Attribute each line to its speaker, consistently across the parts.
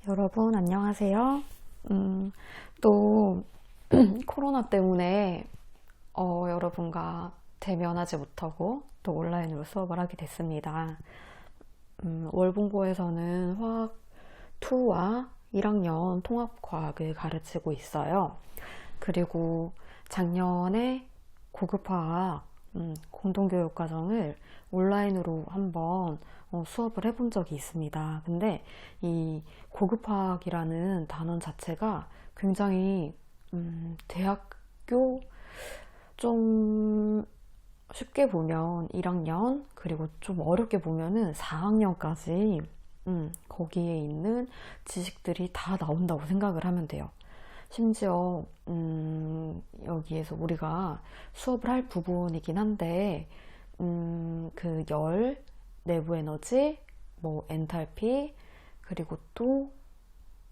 Speaker 1: 여러분 안녕하세요. 또 코로나 때문에 여러분과 대면하지 못하고 또 온라인으로 수업을 하게 됐습니다. 월봉고에서는 화학 2와 1학년 통합과학을 가르치고 있어요. 그리고 작년에 고급화학 공동교육과정을 온라인으로 한번 수업을 해본 적이 있습니다. 근데 이 고급화학이라는 단원 자체가 굉장히 대학교 좀 쉽게 보면 1학년 그리고 좀 어렵게 보면은 4학년까지 거기에 있는 지식들이 다 나온다고 생각을 하면 돼요. 심지어 여기에서 우리가 수업을 할 부분이긴 한데 그 열, 내부 에너지, 뭐 엔탈피 그리고 또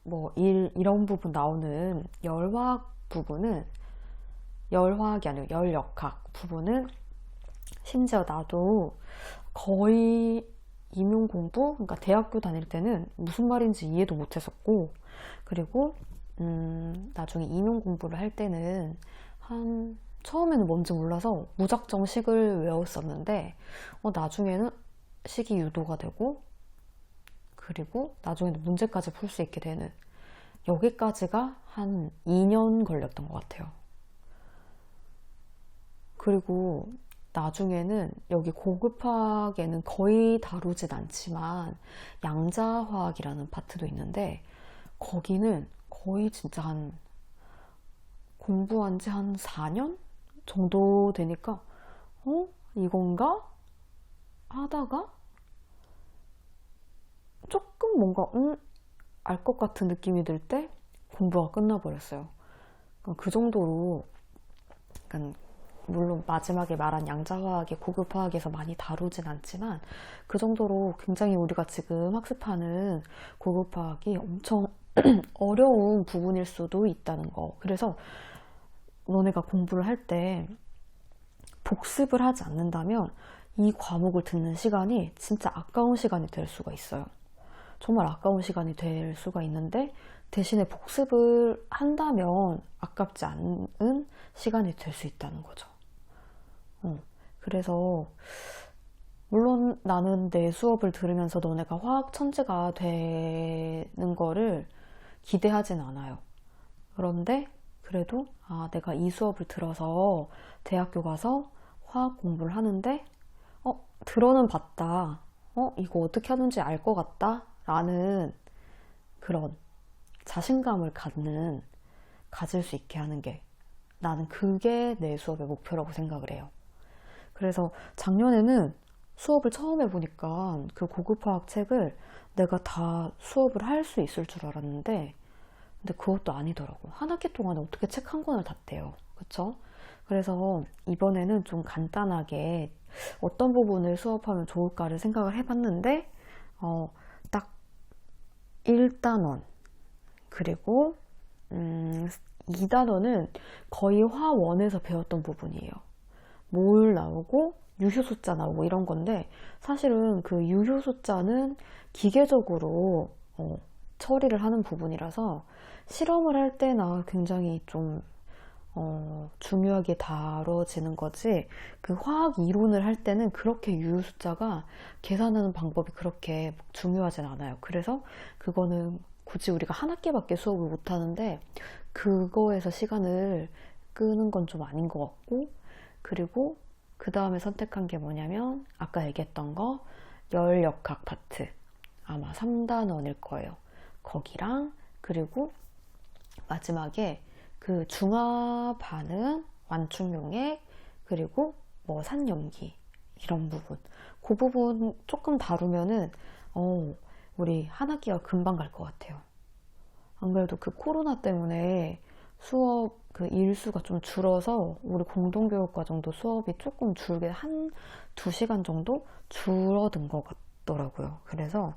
Speaker 1: 뭐 이런 부분 나오는 열화학 부분은 열화학이 아니고 열역학 부분은 심지어 나도 거의 임용 공부, 그러니까 대학교 다닐 때는 무슨 말인지 이해도 못했었고, 그리고 나중에 임용 공부를 할 때는 처음에는 뭔지 몰라서 무작정 식을 외웠었는데 나중에는 식이 유도가 되고, 그리고 나중에는 문제까지 풀 수 있게 되는, 여기까지가 한 2년 걸렸던 것 같아요. 그리고 나중에는 여기 고급화학에는 거의 다루진 않지만 양자화학이라는 파트도 있는데, 거기는 거의 진짜 공부한 지 한 4년 정도 되니까 이건가? 하다가 조금 뭔가 알 것 같은 느낌이 들 때 공부가 끝나버렸어요. 그 정도로, 그러니까 물론 마지막에 말한 양자화학이 고급화학에서 많이 다루진 않지만 그 정도로 굉장히 우리가 지금 학습하는 고급화학이 엄청 어려운 부분일 수도 있다는 거. 그래서 너네가 공부를 할 때 복습을 하지 않는다면 이 과목을 듣는 시간이 진짜 아까운 시간이 될 수가 있어요. 정말 아까운 시간이 될 수가 있는데, 대신에 복습을 한다면 아깝지 않은 시간이 될 수 있다는 거죠. 그래서 물론 나는 내 수업을 들으면서 너네가 화학 천재가 되는 거를 기대하진 않아요. 그런데 그래도 내가 이 수업을 들어서 대학교 가서 화학 공부를 하는데 들어는 봤다. 이거 어떻게 하는지 알 것 같다. 라는 그런 자신감을 가질 수 있게 하는 게, 나는 그게 내 수업의 목표라고 생각을 해요. 그래서 작년에는 수업을 처음 해보니까 그 고급화학 책을 내가 다 수업을 할 수 있을 줄 알았는데, 근데 그것도 아니더라고. 한 학기 동안에 어떻게 책 한 권을 다 떼요. 그쵸? 그래서 이번에는 좀 간단하게 어떤 부분을 수업하면 좋을까를 생각을 해봤는데, 딱 1단원, 그리고 2단원은 거의 화원에서 배웠던 부분이에요. 몰 나오고 유효 숫자 나오고 이런 건데, 사실은 그 유효 숫자는 기계적으로 처리를 하는 부분이라서 실험을 할 때나 굉장히 좀 중요하게 다뤄지는 거지, 그 화학 이론을 할 때는 그렇게 유효 숫자가 계산하는 방법이 그렇게 중요하진 않아요. 그래서 그거는 굳이 우리가 한 학기밖에 수업을 못 하는데 그거에서 시간을 끄는 건 좀 아닌 것 같고, 그리고 그 다음에 선택한 게 뭐냐면 아까 얘기했던 거 열역학 파트, 아마 3단원일 거예요. 거기랑, 그리고 마지막에 그 중화 반응, 완충 용액, 그리고 뭐 산염기, 이런 부분, 그 부분 조금 다루면은 우리 한 학기가 금방 갈 것 같아요. 안 그래도 그 코로나 때문에 수업 그 일수가 좀 줄어서 우리 공동교육과정도 수업이 조금 줄게, 한 2시간 정도 줄어든 것 같더라고요. 그래서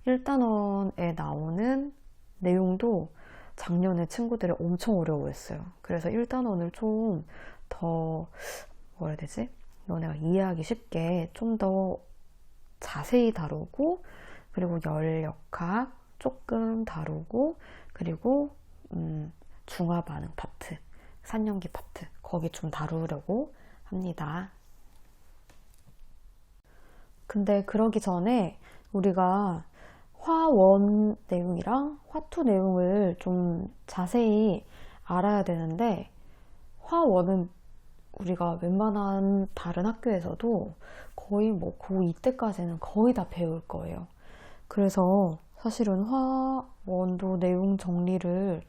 Speaker 1: 1단원에 나오는 내용도 작년에 친구들이 엄청 어려워했어요. 그래서 1단원을 좀 더, 뭐라 해야 되지? 너네가 이해하기 쉽게 좀 더 자세히 다루고, 그리고 열역학, 조금 다루고, 그리고 중화 반응 파트, 산염기 파트, 거기 좀 다루려고 합니다. 근데 그러기 전에 우리가 화1 내용이랑 화2 내용을 좀 자세히 알아야 되는데, 화1은 우리가 웬만한 다른 학교에서도 거의 뭐 고2 때까지는 거의 다 배울 거예요. 그래서 사실은 화1도 내용 정리를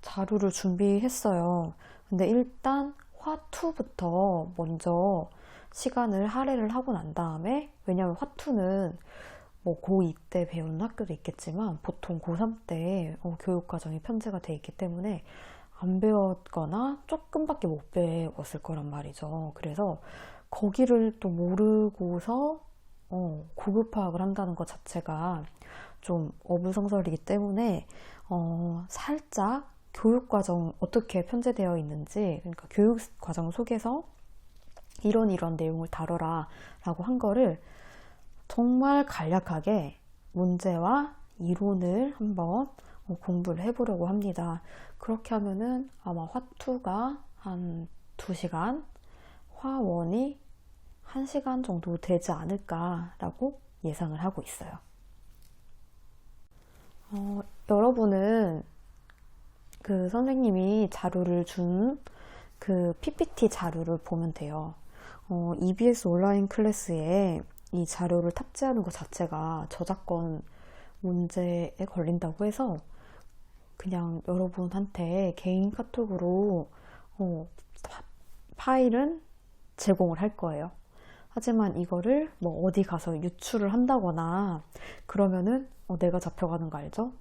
Speaker 1: 자료를 준비했어요. 근데 일단 화2부터 먼저 시간을 할애를 하고 난 다음에, 왜냐면 화2는 뭐 고2 때 배우는 학교도 있겠지만 보통 고3 때 교육과정이 편제가 돼 있기 때문에 안 배웠거나 조금밖에 못 배웠을 거란 말이죠. 그래서 거기를 또 모르고서 고급 파악을 한다는 것 자체가 좀 어불성설이기 때문에 살짝 교육과정 어떻게 편제되어 있는지, 그러니까 교육과정 속에서 이런 내용을 다뤄라 라고 한 거를 정말 간략하게 문제와 이론을 한번 공부를 해보려고 합니다. 그렇게 하면은 아마 화2가 한 2시간, 화1이 1시간 정도 되지 않을까라고 예상을 하고 있어요. 여러분은 그 선생님이 자료를 준 그 PPT 자료를 보면 돼요. EBS 온라인 클래스에 이 자료를 탑재하는 것 자체가 저작권 문제에 걸린다고 해서 그냥 여러분한테 개인 카톡으로 파일은 제공을 할 거예요. 하지만 이거를 뭐 어디 가서 유출을 한다거나 그러면은 내가 잡혀가는 거 알죠?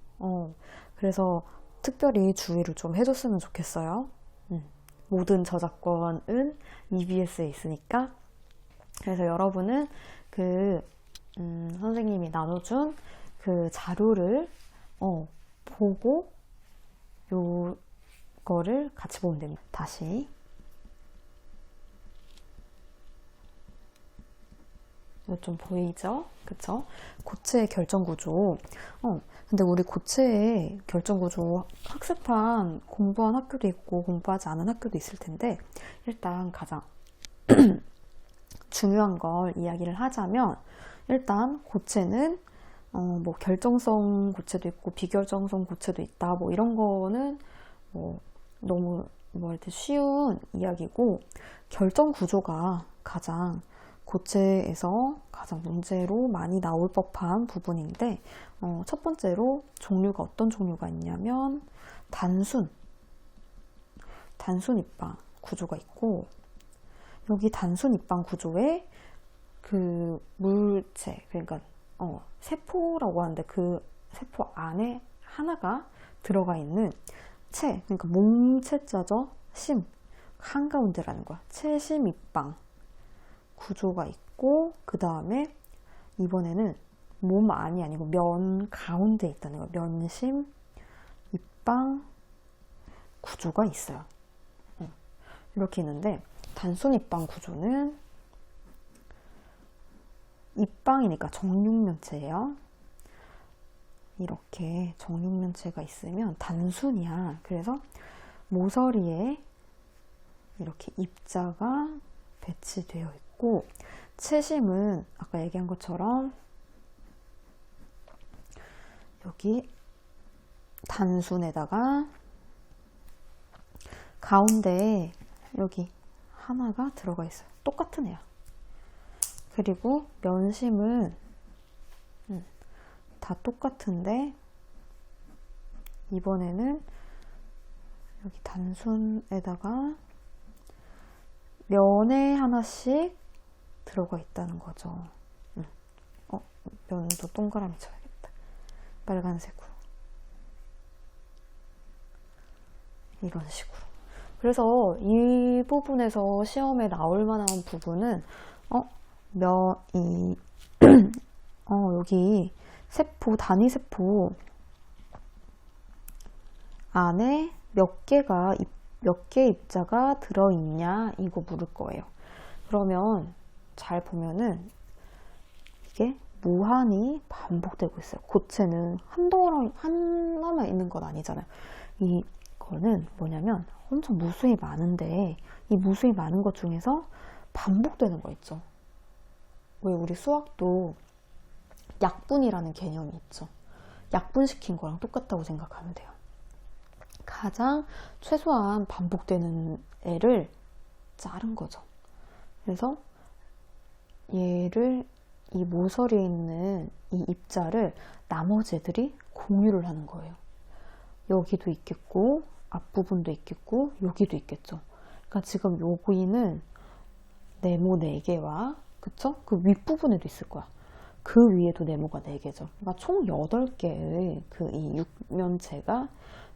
Speaker 1: 그래서 특별히 주의를 좀 해줬으면 좋겠어요. 모든 저작권은 EBS에 있으니까. 그래서 여러분은 그 선생님이 나눠준 그 자료를 보고 요거를 같이 보면 됩니다. 다시 이거 좀 보이죠? 그쵸? 고체의 결정구조. 근데 우리 고체의 결정구조 학습한 공부한 학교도 있고 공부하지 않은 학교도 있을 텐데, 일단 가장 중요한 걸 이야기를 하자면, 일단 고체는 뭐 결정성 고체도 있고 비결정성 고체도 있다, 뭐 이런 거는 뭐 너무 쉬운 이야기고, 결정 구조가 가장 고체에서 가장 문제로 많이 나올 법한 부분인데, 첫 번째로 종류가 어떤 종류가 있냐면 단순 입방 구조가 있고, 여기 단순 입방 구조에 그 물체, 그러니까 세포라고 하는데 그 세포 안에 하나가 들어가 있는 체, 그러니까 몸체자죠. 심 한가운데라는 거야. 체심 입방 구조가 있고, 그 다음에 이번에는 몸 안이 아니고 면 가운데 있다는 거야. 면심 입방 구조가 있어요. 이렇게 있는데, 단순 입방 구조는 입방이니까 정육면체예요. 이렇게 정육면체가 있으면 단순이야. 그래서 모서리에 이렇게 입자가 배치되어 있고, 체심은 아까 얘기한 것처럼 여기 단순에다가 가운데에 여기 하나가 들어가 있어요. 똑같은 애야. 그리고 면심은 다 똑같은데, 이번에는 여기 단순에다가 면에 하나씩 들어가 있다는 거죠. 면도 동그라미 쳐야겠다. 빨간색으로. 이런 식으로. 그래서 이 부분에서 시험에 나올 만한 부분은 여기 세포, 단위 세포 안에 몇 개의 입자가 들어있냐, 이거 물을 거예요. 그러면 잘 보면은 이게 무한히 반복되고 있어요. 고체는 한동안 하나만 있는 건 아니잖아요. 이거는 뭐냐면 엄청 무수히 많은데 이 무수히 많은 것 중에서 반복되는 거 있죠. 왜 우리 수학도 약분이라는 개념이 있죠. 약분시킨 거랑 똑같다고 생각하면 돼요. 가장 최소한 반복되는 애를 자른 거죠. 그래서 얘를 이 모서리에 있는 이 입자를 나머지 애들이 공유를 하는 거예요. 여기도 있겠고 앞부분도 있겠고 여기도 있겠죠. 그러니까 지금 여기는 네모 4개와 그쵸? 그 윗부분에도 있을 거야. 그 위에도 네모가 4개죠. 그러니까 총 8개의 그 이 육면체가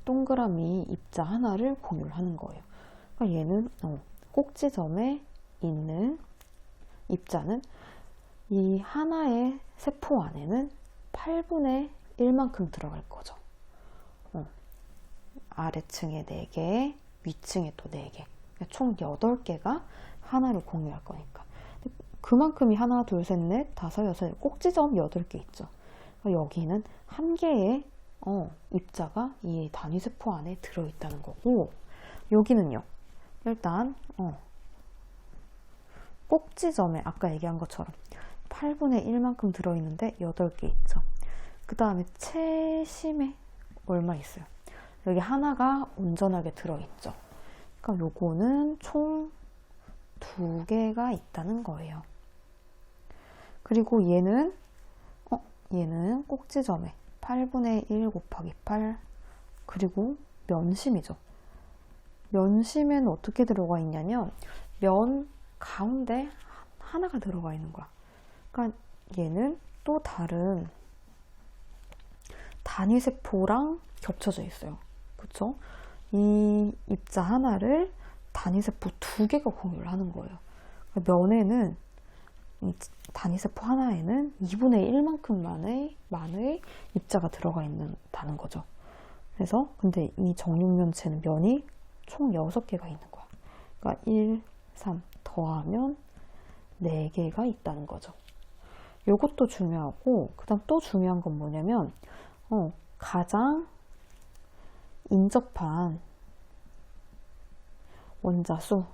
Speaker 1: 동그라미 입자 하나를 공유를 하는 거예요. 그러니까 얘는 꼭지점에 있는 입자는 이 하나의 세포 안에는 8분의 1만큼 들어갈 거죠. 아래층에 4개, 위층에 또 4개. 그러니까 총 8개가 하나를 공유할 거니까. 그만큼이 하나, 둘, 셋, 넷, 다섯, 여섯, 꼭지점 8개 있죠. 그러니까 여기는 한 개의 입자가 이 단위세포 안에 들어있다는 거고, 여기는요. 일단 꼭지점에 아까 얘기한 것처럼 8분의 1만큼 들어있는데 8개 있죠. 그 다음에 채심에 얼마 있어요? 여기 하나가 온전하게 들어있죠. 그러니까 요거는 총 2개가 있다는 거예요. 그리고 얘는 꼭지점에 8분의 1 곱하기 8 그리고 면심이죠. 면심에는 어떻게 들어가 있냐면 면 가운데 하나가 들어가 있는 거야. 그러니까 얘는 또 다른 단위세포랑 겹쳐져 있어요. 그쵸? 이 입자 하나를 단위세포 2개가 공유를 하는 거예요. 그러니까 면에는 이 단위세포 하나에는 2분의 1만큼만의 입자가 들어가 있다는 거죠. 그래서 근데 이 정육면체는 면이 총 6개가 있는 거야. 그러니까 1, 3 더하면 4개가 있다는 거죠. 요것도 중요하고 그 다음 또 중요한 건 뭐냐면 가장 인접한 원자수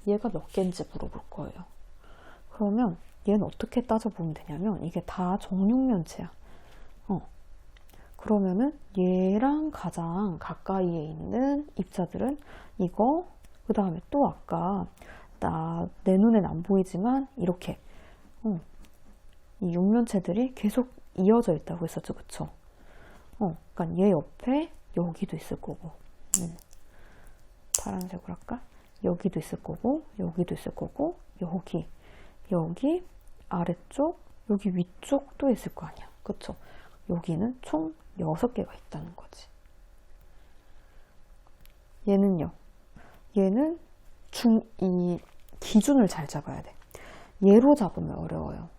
Speaker 1: 얘가 몇 개인지 물어볼 거예요. 그러면 얘는 어떻게 따져보면 되냐면 이게 다 정육면체야. 그러면은 얘랑 가장 가까이에 있는 입자들은 이거 그 다음에 또 아까 내 눈엔 안 보이지만 이렇게 이 육면체들이 계속 이어져 있다고 했었죠. 그쵸? 그러니까 얘 옆에 여기도 있을 거고 파란색으로 할까? 여기도 있을 거고 여기도 있을 거고 여기 아래쪽 여기 위쪽도 있을 거 아니야. 그쵸? 여기는 총 6개가 있다는 거지. 얘는요. 얘는 이 기준을 잘 잡아야 돼. 얘로 잡으면 어려워요.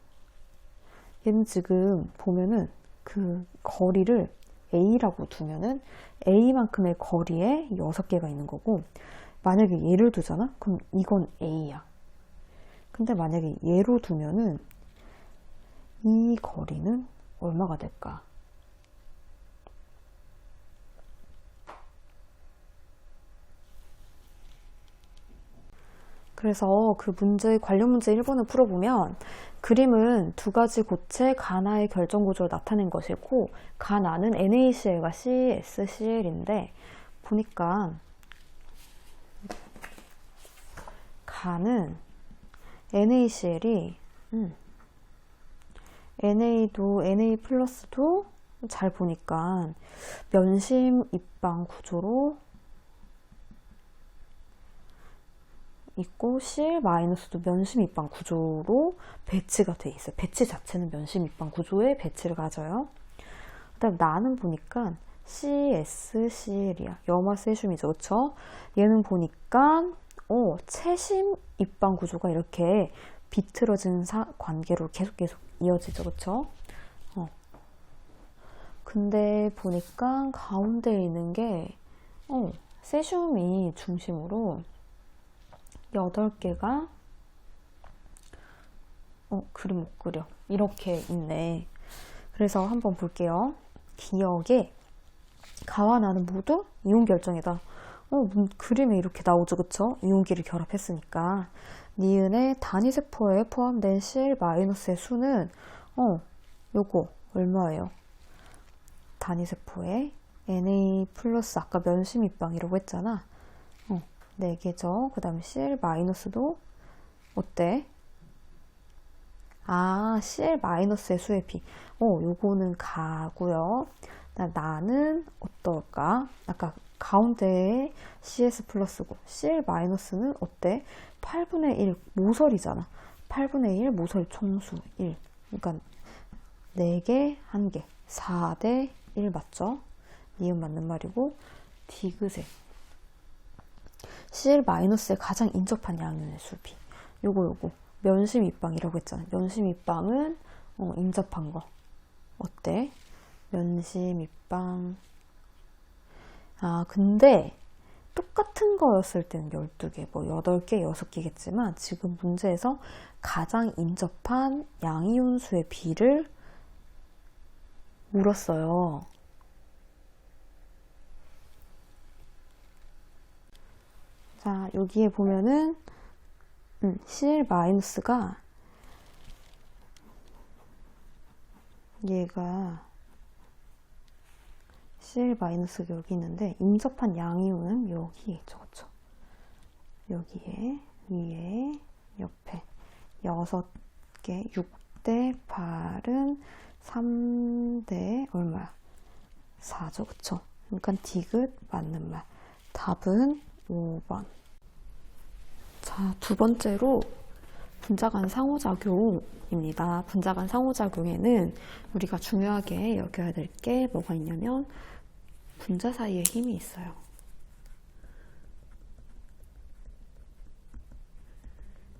Speaker 1: 얘는 지금 보면은 그 거리를 A라고 두면은 A만큼의 거리에 6개가 있는 거고, 만약에 얘를 두잖아? 그럼 이건 A야. 근데 만약에 얘로 두면은 이 거리는 얼마가 될까? 그래서 그 문제, 관련 문제 1번을 풀어보면 그림은 두 가지 고체 가나의 결정 구조를 나타낸 것이고, 가나는 NaCl과 CsCl인데 보니까 가는 NaCl이 NA도 Na 플러스도 잘 보니까 면심 입방 구조로 있고 Cl 마이너스도 면심 입방 구조로 배치가 돼 있어요. 배치 자체는 면심 입방 구조에 배치를 가져요. 그다음 나는 보니까 CsCl이야. 염화 세슘이죠. 그쵸? 얘는 보니까 채심 입방 구조가 이렇게 비틀어진 관계로 계속 이어지죠. 그쵸? 근데 보니까 가운데에 있는 게 세슘이 중심으로 8개가 그림 못 그려. 이렇게 있네. 그래서 한번 볼게요. 기억에 가와 나는 모두 이온 결정이다. 그림에 이렇게 나오죠, 그쵸? 이온기를 결합했으니까. 니은의 단위세포에 포함된 CL-의 수는 요거 얼마예요? 단위세포에 Na 플러스 아까 면심입방이라고 했잖아. 4개죠. 그 다음에 CL-도 어때? CL-의 수의 비. 요거는 가고요. 나는 어떨까? 아까 가운데에 CS 플러스고 CL-는 어때? 8분의 1 모설이잖아. 8분의 1 모설 총수 1. 그러니까 4개, 1개. 4대 1 맞죠? 니은 맞는 말이고 디귿에 CL-에 가장 인접한 양면의 수비. 요거 면심입방이라고 했잖아. 면심입방은 인접한 거. 어때? 면심입방. 근데 똑같은 거였을 때는 12개, 뭐 8개, 6개겠지만 지금 문제에서 가장 인접한 양이온수의 비를 물었어요. 자, 여기에 보면은 CL-가 얘가 CL-가 여기 있는데 인접한 양이온은 여기 있죠, 그쵸? 여기에 위에 옆에 6개 6대 8은 3대 얼마야? 4죠, 그쵸? 그러니까 디귿 맞는 말. 답은 5번. 자, 두 번째로 분자 간 상호작용입니다. 분자 간 상호작용에는 우리가 중요하게 여겨야 될 게 뭐가 있냐면 분자 사이에 힘이 있어요.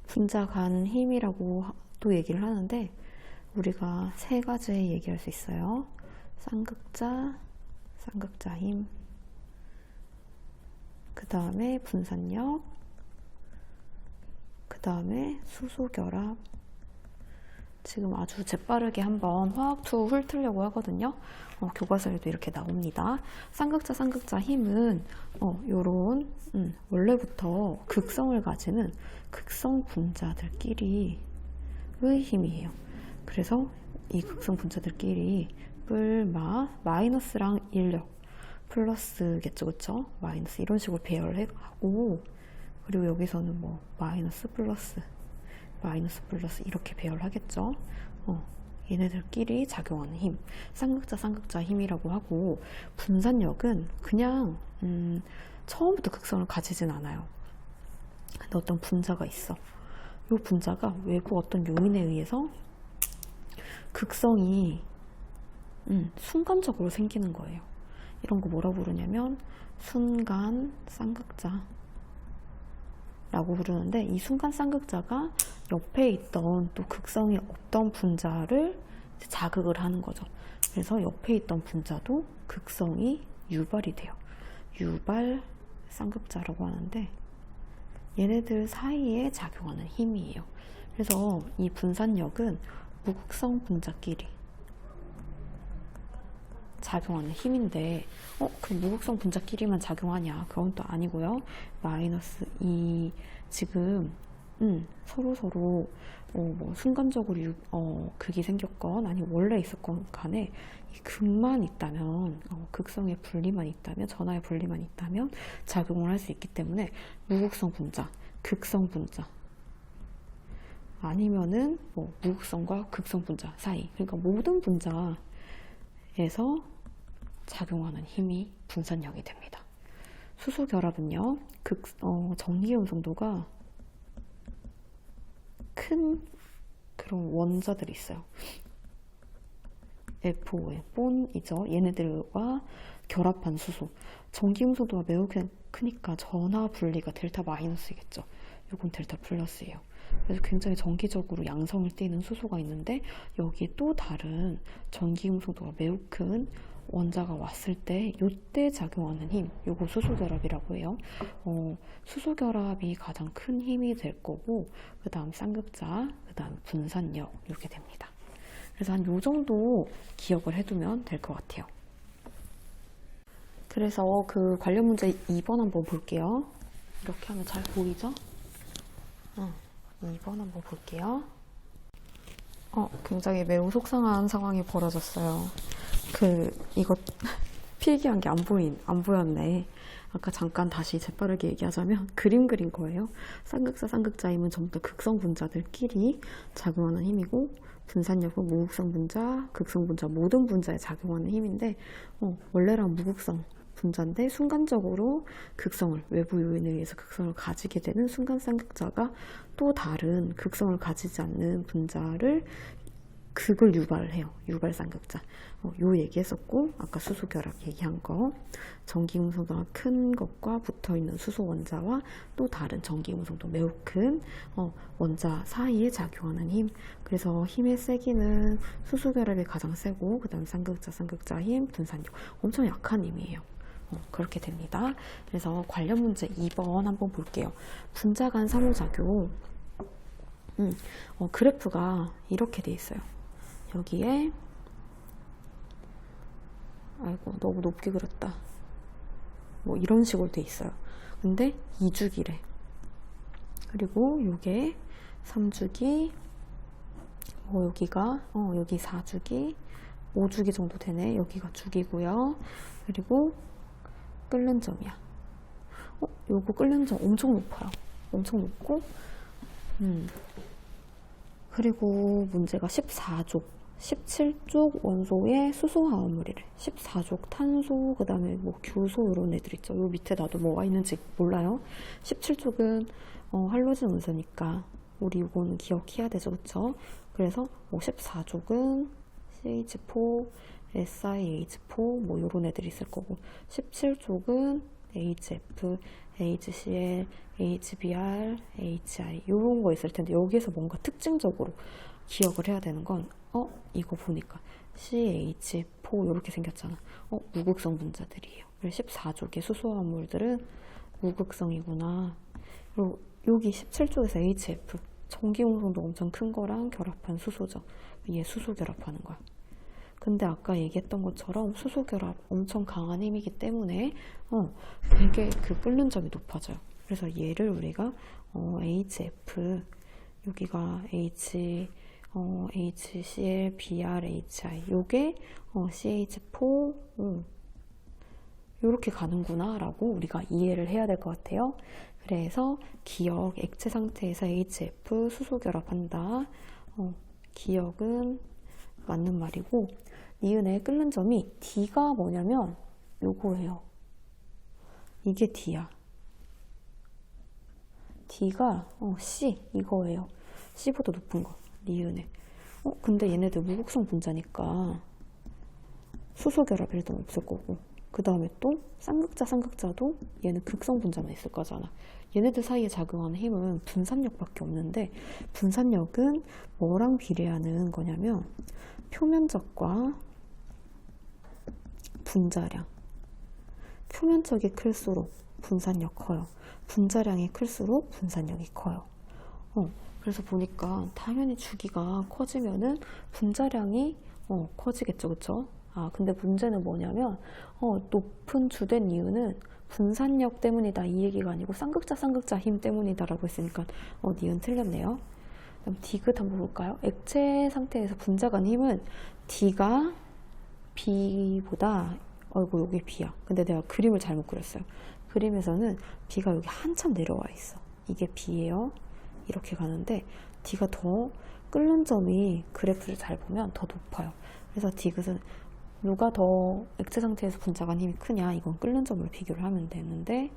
Speaker 1: 분자 간 힘이라고 또 얘기를 하는데 우리가 세 가지 얘기할 수 있어요. 쌍극자 힘, 그 다음에 분산력, 그 다음에 수소결합. 지금 아주 재빠르게 한번 화학2 훑으려고 하거든요. 교과서에도 이렇게 나옵니다. 쌍극자 힘은 요런 원래부터 극성을 가지는 극성 분자들끼리의 힘이에요. 그래서 이 극성 분자들끼리 마이너스랑 인력 플러스겠죠, 그쵸? 마이너스 이런 식으로 배열하고, 그리고 여기서는 뭐 마이너스 플러스 이렇게 배열하겠죠. 얘네들끼리 작용하는 힘, 쌍극자 힘이라고 하고, 분산력은 그냥 처음부터 극성을 가지진 않아요. 근데 어떤 분자가 있어. 이 분자가 외부 어떤 요인에 의해서 극성이 순간적으로 생기는 거예요. 이런 거 뭐라고 부르냐면 순간 쌍극자라고 부르는데, 이 순간 쌍극자가 옆에 있던 또 극성이 없던 분자를 자극을 하는 거죠. 그래서 옆에 있던 분자도 극성이 유발이 돼요. 유발 쌍극자라고 하는데 얘네들 사이에 작용하는 힘이에요. 그래서 이 분산력은 무극성 분자끼리 작용하는 힘인데 그 무극성 분자끼리만 작용하냐? 그건 또 아니고요. 마이너스 이 지금 서로 뭐 순간적으로 극이 생겼건 아니 원래 있었건 간에 이 극만 있다면 극성의 분리만 있다면 전하의 분리만 있다면 작용을 할 수 있기 때문에 무극성 분자, 극성 분자 아니면은 뭐 무극성과 극성 분자 사이, 그러니까 모든 분자에서 작용하는 힘이 분산력이 됩니다. 수소 결합은요, 전기이온 성도가 큰 그런 원자들이 있어요. FON, 폰이죠. 얘네들과 결합한 수소. 전기이온 성도가 매우 크니까 전하 분리가 델타 마이너스겠죠. 요건 델타 플러스예요. 그래서 굉장히 정기적으로 양성을 띠는 수소가 있는데 여기에 또 다른 전기 음성도가 매우 큰 원자가 왔을 때 요때 작용하는 힘, 요거 수소결합이라고 해요. 수소결합이 가장 큰 힘이 될 거고 그 다음 쌍극자, 그 다음 분산력 이렇게 됩니다. 그래서 한 요 정도 기억을 해두면 될 것 같아요. 그래서 그 관련 문제 2번 한번 볼게요. 이렇게 하면 잘 보이죠? 2번 한번 볼게요. 굉장히 매우 속상한 상황이 벌어졌어요. 이거 필기한 게 안 보였네. 아까 잠깐 다시 재빠르게 얘기하자면 그림 그린 거예요. 쌍극자, 쌍극자임은 전부 다 극성 분자들끼리 작용하는 힘이고 분산력은 무극성 분자, 극성 분자 모든 분자에 작용하는 힘인데 원래랑 무극성 분자인데 순간적으로 극성을 외부 요인에 의해서 극성을 가지게 되는 순간 쌍극자가 또 다른 극성을 가지지 않는 분자를 그걸 유발을 해요. 유발 쌍극자. 요 얘기했었고 아까 수소 결합 얘기한 거 전기 음성도가 큰 것과 붙어있는 수소 원자와 또 다른 전기 음성도 매우 큰 원자 사이에 작용하는 힘. 그래서 힘의 세기는 수소 결합이 가장 세고 그 다음 쌍극자 힘, 분산력 엄청 약한 힘이에요. 그렇게 됩니다. 그래서 관련 문제 2번 한번 볼게요. 분자 간 상호작용. 그래프가 이렇게 돼 있어요. 여기에 아이고 너무 높게 그렸다. 뭐 이런 식으로 돼 있어요. 근데 2주기래. 그리고 요게 3주기, 여기가 여기 4주기, 5주기 정도 되네. 여기가 주기고요. 그리고 끓는 점이야. 요거 끓는 점 엄청 높아요. 엄청 높고 그리고 문제가 14족 17족 원소의 수소 화합물이래. 14족 탄소, 그 다음에 뭐 규소 이런 애들 있죠. 요 밑에 나도 뭐가 있는지 몰라요. 17족은 할로진 원소니까 우리 이거는 기억해야 되죠, 그쵸? 그래서 뭐 14족은 CH4, SiH4 뭐 요런 애들이 있을 거고 17족은 HF, HCl, HBr, HI 요런 거 있을 텐데 여기에서 뭔가 특징적으로 기억을 해야 되는 건 이거 보니까 CH4 이렇게 생겼잖아. 무극성 분자들이에요. 14족의 수소화합물들은 무극성이구나. 그리고 여기 17족에서 HF 전기 음성도 엄청 큰 거랑 결합한 수소죠. 얘 수소 결합하는 거야. 근데 아까 얘기했던 것처럼 수소 결합 엄청 강한 힘이기 때문에 되게 그 끓는 점이 높아져요. 그래서 얘를 우리가 HF 여기가 HCl, Br, HI 요게 CH4 요렇게 가는구나 라고 우리가 이해를 해야 될 것 같아요. 그래서 기억 액체 상태에서 HF 수소 결합한다. 기억은 맞는 말이고 니은의 끓는 점이 D가 뭐냐면 요거예요. 이게 D야. D가 C 이거예요. C보다 높은 거. 니은에. 근데 얘네들 무극성 분자니까 수소 결합 일단 없을 거고 그 다음에 또 쌍극자도 얘는 극성 분자만 있을 거잖아. 얘네들 사이에 작용하는 힘은 분산력밖에 없는데 분산력은 뭐랑 비례하는 거냐면 표면적과 분자량. 표면적이 클수록 분산력 커요. 분자량이 클수록 분산력이 커요. 그래서 보니까 당연히 주기가 커지면은 분자량이 커지겠죠, 그쵸? 근데 문제는 뭐냐면 높은 주된 이유는 분산력 때문이다 이 얘기가 아니고 쌍극자 힘 때문이다라고 했으니까 니은 틀렸네요. 그럼 디귿 한번 볼까요? 액체 상태에서 분자 간 힘은 D가 B보다 여기 B야. 근데 내가 그림을 잘못 그렸어요. 그림에서는 B가 여기 한참 내려와 있어. 이게 B예요. 이렇게 가는데 D가 더 끓는 점이 그래프를 잘 보면 더 높아요. 그래서 디귿은 누가 더 액체 상태에서 분자 간 힘이 크냐 이건 끓는 점으로 비교를 하면 되는데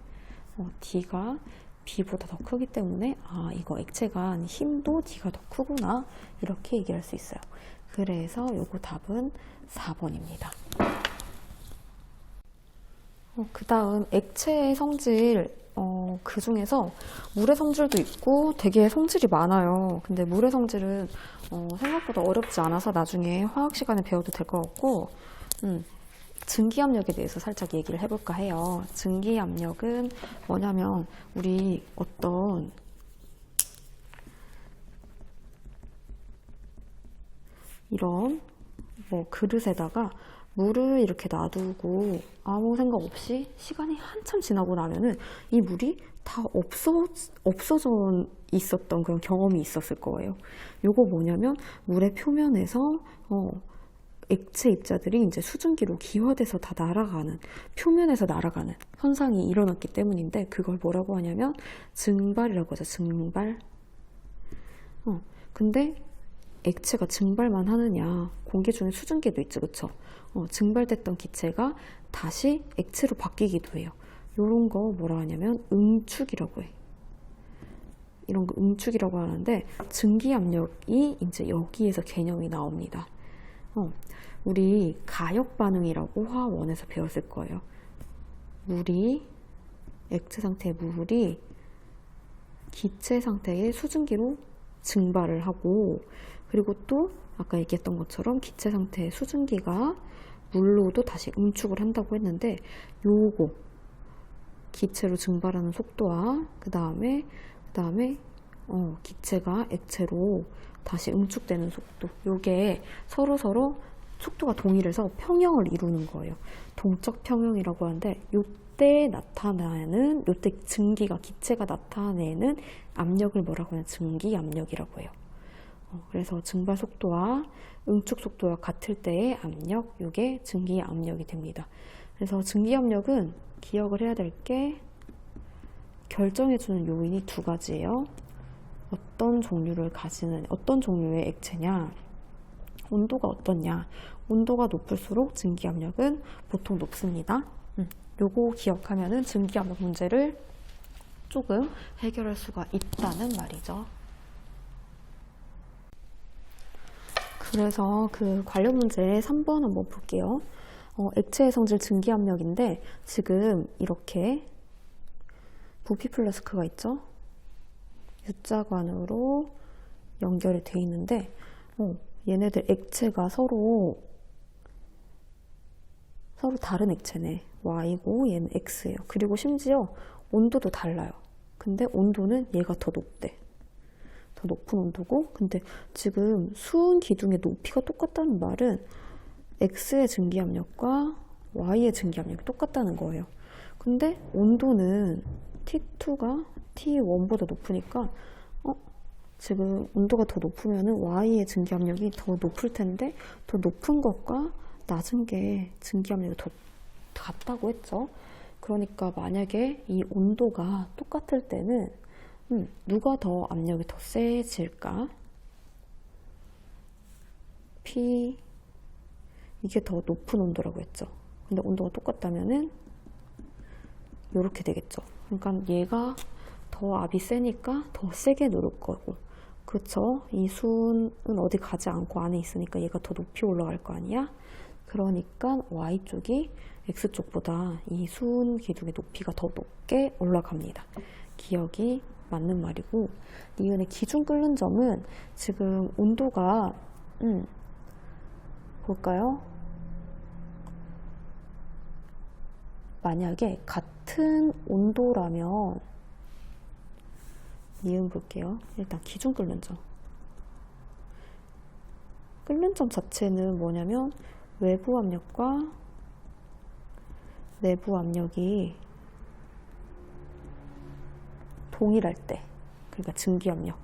Speaker 1: D가 B보다 더 크기 때문에 이거 액체 간 힘도 D가 더 크구나 이렇게 얘기할 수 있어요. 그래서 요거 답은 4번입니다. 그 다음 액체의 성질 그 중에서 물의 성질도 있고 되게 성질이 많아요. 근데 물의 성질은 생각보다 어렵지 않아서 나중에 화학 시간에 배워도 될 것 같고, 증기압력에 대해서 살짝 얘기를 해볼까 해요. 증기압력은 뭐냐면 우리 어떤 이런 뭐 그릇에다가 물을 이렇게 놔두고 아무 생각 없이 시간이 한참 지나고 나면은 이 물이 다 없어져 있었던 그런 경험이 있었을 거예요. 요거 뭐냐면 물의 표면에서 액체 입자들이 이제 수증기로 기화돼서 다 날아가는, 표면에서 날아가는 현상이 일어났기 때문인데, 그걸 뭐라고 하냐면 증발이라고 하죠. 증발. 근데 액체가 증발만 하느냐, 공기 중에 수증기도 있죠, 그쵸? 증발됐던 기체가 다시 액체로 바뀌기도 해요. 요런 거 뭐라 하냐면 응축이라고 해. 이런 거 응축이라고 하는데, 증기압력이 이제 여기에서 개념이 나옵니다. 우리 가역 반응이라고 화원에서 배웠을 거예요. 액체 상태의 물이 기체 상태의 수증기로 증발을 하고, 그리고 또 아까 얘기했던 것처럼 기체 상태의 수증기가 물로도 다시 응축을 한다고 했는데, 요거 기체로 증발하는 속도와 그 다음에 기체가 액체로 다시 응축되는 속도, 요게 서로 속도가 동일해서 평형을 이루는 거예요. 동적 평형이라고 하는데, 요때 증기가, 기체가 나타내는 압력을 뭐라고 하냐면 증기압력이라고 해요. 그래서 증발 속도와 응축 속도가 같을 때의 압력, 요게 증기압력이 됩니다. 그래서 증기압력은 기억을 해야 될 게 결정해주는 요인이 두 가지예요. 어떤 종류의 액체냐, 온도가 어떻냐. 온도가 높을수록 증기압력은 보통 높습니다. 요거 기억하면은 증기압력 문제를 조금 해결할 수가 있다는 말이죠. 그래서 그 관련 문제 3번 한번 볼게요. 액체의 성질 증기압력인데, 지금 이렇게 부피 플라스크가 있죠? U자관으로 연결이 돼 있는데, 얘네들 액체가 서로 다른 액체네. Y고 얘는 X예요. 그리고 심지어 온도도 달라요. 근데 온도는 얘가 더 높대. 더 높은 온도고, 근데 지금 수은 기둥의 높이가 똑같다는 말은 X의 증기압력과 Y의 증기압력이 똑같다는 거예요. 근데 온도는 T2가 T1보다 높으니까 지금 온도가 더 높으면 Y의 증기압력이 더 높을 텐데, 더 높은 것과 낮은 게 증기압력이 더 같다고 했죠. 그러니까 만약에 이 온도가 똑같을 때는 누가 더 압력이 더 세질까? P, 이게 더 높은 온도라고 했죠. 근데 온도가 똑같다면은 이렇게 되겠죠. 그러니까 얘가 더 압이 세니까 더 세게 누를 거고, 그쵸? 이 수은 어디 가지 않고 안에 있으니까 얘가 더 높이 올라갈 거 아니야? 그러니까 Y쪽이 X쪽보다 이 수은 기둥의 높이가 더 높게 올라갑니다. 기억이 맞는 말이고, 니은의 기준 끓는 점은 지금 온도가 볼까요? 만약에 같은 온도라면, 니은 볼게요. 일단 기준 끓는 점. 끓는 점 자체는 뭐냐면 외부 압력과 내부 압력이 동일할 때, 그러니까 증기압력,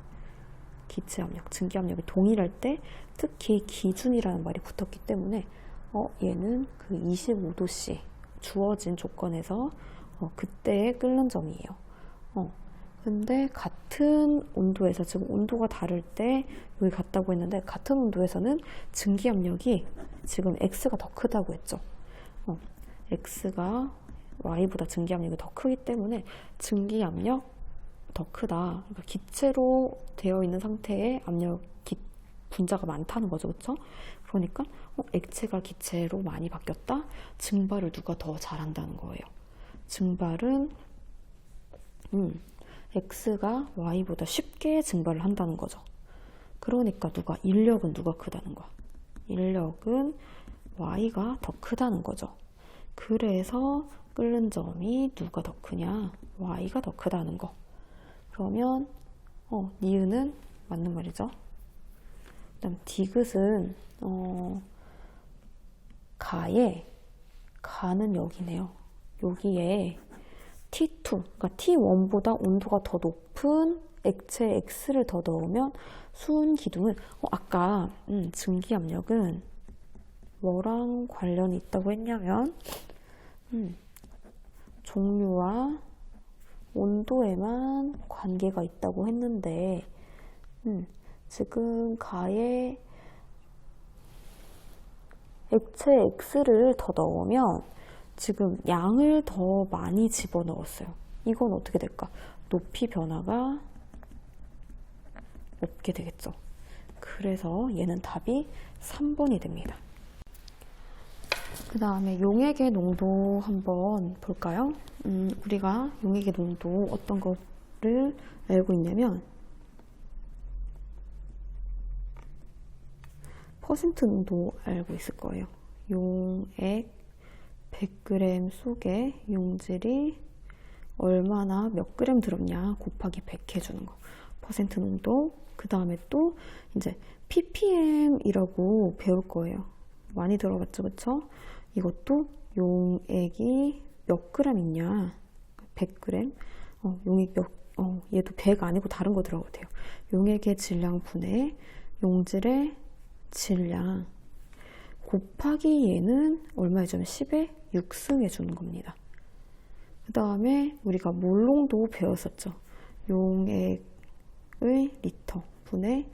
Speaker 1: 기체압력, 증기압력이 동일할 때, 특히 기준이라는 말이 붙었기 때문에 얘는 그 25도씨 주어진 조건에서 그때의 끓는 점이에요. 근데 같은 온도에서, 지금 온도가 다를 때 여기 같다고 했는데, 같은 온도에서는 증기압력이 지금 X가 더 크다고 했죠. X가 Y보다 증기압력이 더 크기 때문에 증기압력 더 크다. 그러니까 기체로 되어 있는 상태의 압력 분자가 많다는 거죠. 그렇죠? 그러니까 액체가 기체로 많이 바뀌었다. 증발을 누가 더 잘한다는 거예요. 증발은 x가 y보다 쉽게 증발을 한다는 거죠. 그러니까 인력은 누가 크다는 거야. 인력은 y가 더 크다는 거죠. 그래서 끓는 점이 누가 더 크냐? y가 더 크다는 거. 그러면 니은은 맞는 말이죠. 그다음 디귿은 가는 여기네요. 여기에 T2, 그러니까 T1보다 온도가 더 높은 액체 X를 더 넣으면 수은 기둥은 아까 증기압력은 뭐랑 관련이 있다고 했냐면 종류와 온도에만 관계가 있다고 했는데 지금 가에 액체 X를 더 넣으면 지금 양을 더 많이 집어넣었어요. 이건 어떻게 될까? 높이 변화가 없게 되겠죠. 그래서 얘는 답이 3번이 됩니다. 그 다음에 용액의 농도 한번 볼까요? 우리가 용액의 농도 어떤 거를 알고 있냐면 퍼센트 농도 알고 있을 거예요. 용액 100g 속에 용질이 얼마나 몇 그램 들었냐 곱하기 100 해주는 거. 퍼센트 농도. 그 다음에 또 이제 ppm이라고 배울 거예요. 많이 들어봤죠, 그쵸? 이것도 용액이 몇 그램 있냐. 100g. 용액 얘도 100 아니고 다른 거 들어가도 돼요. 용액의 질량 분의 용질의 질량 곱하기 얘는 얼마 해주면 10에 6승 해주는 겁니다. 그 다음에 우리가 몰농도 배웠었죠. 용액의 리터 분의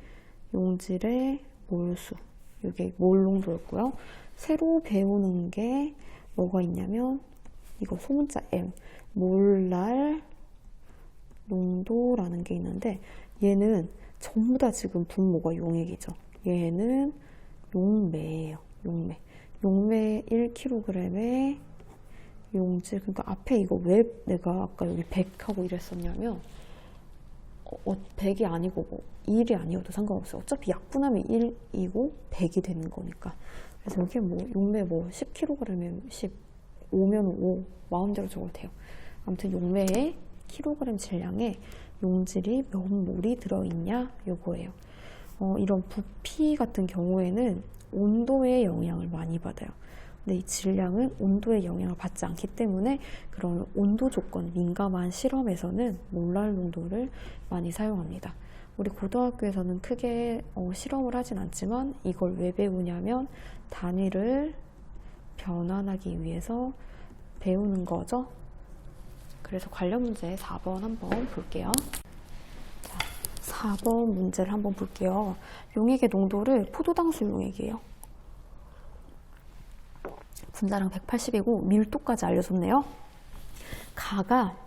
Speaker 1: 용질의 몰수. 이게 몰농도였고요. 새로 배우는 게 뭐가 있냐면 이거 소문자 M 몰랄 농도라는 게 있는데 얘는 전부 다 지금 분모가 용액이죠. 얘는 용매예요. 용매 1kg에 용질. 그러니까 앞에 이거 왜 내가 아까 여기 100하고 이랬었냐면 100이 아니고 뭐 1이 아니어도 상관없어요. 어차피 약분하면 1이고 100이 되는 거니까. 그래서 여기 뭐 용매 뭐 10kg에 10, 5면 5 마음대로 적어도 돼요. 아무튼 용매의 킬로그램 질량에 용질이 몇 몰이 들어있냐 요거예요. 이런 부피 같은 경우에는 온도의 영향을 많이 받아요. 근데 이 질량은 온도의 영향을 받지 않기 때문에 그런 온도 조건 민감한 실험에서는 몰랄 농도를 많이 사용합니다. 우리 고등학교에서는 크게 실험을 하진 않지만 이걸 왜 배우냐면 단위를 변환하기 위해서 배우는 거죠. 그래서 관련 문제 4번 한번 볼게요. 4번 문제를 한번 볼게요. 용액의 농도를 포도당수 용액이에요. 분자량 180이고 밀도까지 알려줬네요. 가가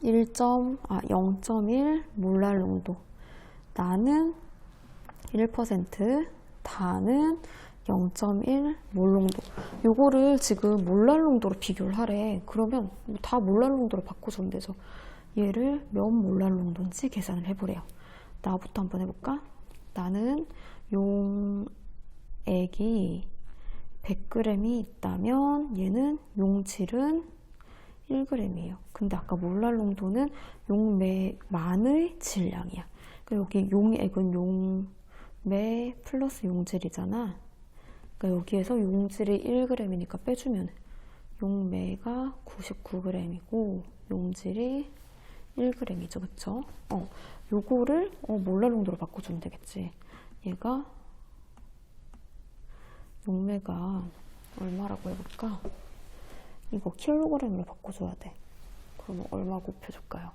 Speaker 1: 0.1 몰랄 농도, 나는 1%, 다는 0.1 몰 농도. 요거를 지금 몰랄 농도로 비교를 하래. 그러면 다 몰랄 농도로 바꿔주면 되죠. 얘를 몇 몰랄 농도인지 계산을 해보래요. 나부터 한번 해볼까? 나는 용액이 100g이 있다면 얘는 용질은 1g이에요. 근데 아까 몰랄 농도는 용매만의 질량이야. 그러니까 여기 용액은 용매 플러스 용질이잖아. 그러니까 여기에서 용질이 1g이니까 빼주면 용매가 99g이고 용질이 1g이죠. 그쵸? 요거를 몰랄 농도로 바꿔주면 되겠지. 얘가 용매가 얼마라고 해볼까? 이거 킬로그램으로 바꿔줘야 돼. 그러면 얼마 곱해줄까요?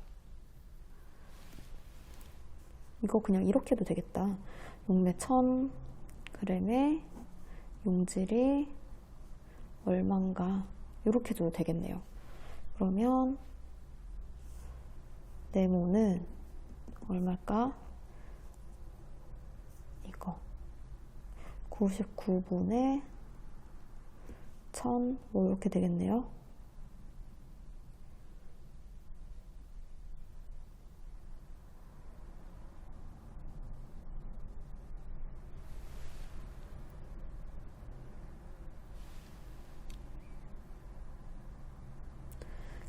Speaker 1: 이거 그냥 이렇게 해도 되겠다. 용매 1000g에 용질이 얼만가 이렇게 줘도 되겠네요. 그러면 네모는 얼마일까? 이거 99분의 1000 뭐 이렇게 되겠네요.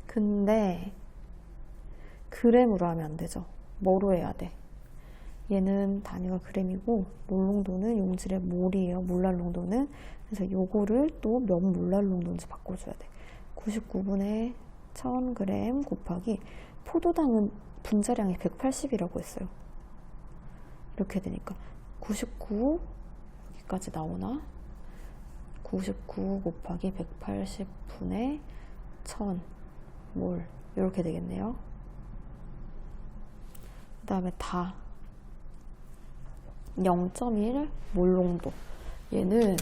Speaker 1: 근데 그램으로 하면 안 되죠. 뭐로 해야 돼? 얘는 단위가 그램이고 몰농도는 용질의 몰이에요. 몰랄 농도는. 그래서 요거를 또 몇 몰랄 농도인지 바꿔줘야 돼. 99분의 1000g 곱하기 포도당은 분자량이 180이라고 했어요. 이렇게 되니까 99 여기까지 나오나? 99 곱하기 180분의 1000몰 이렇게 되겠네요. 그 다음에 다 0.1 몰농도, 얘는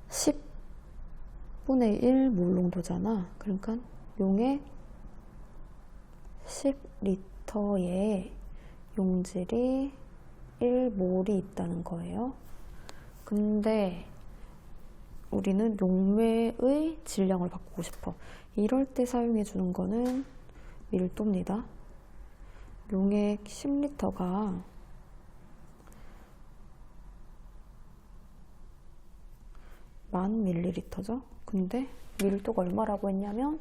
Speaker 1: 10분의 1 몰농도잖아. 그러니까 용액 10리터에 용질이 1몰이 있다는 거예요. 근데 우리는 용매의 질량을 바꾸고 싶어. 이럴 때 사용해 주는 거는 밀도입니다. 용액 10리터가 1000ml죠. 근데 밀도가 얼마라고 했냐면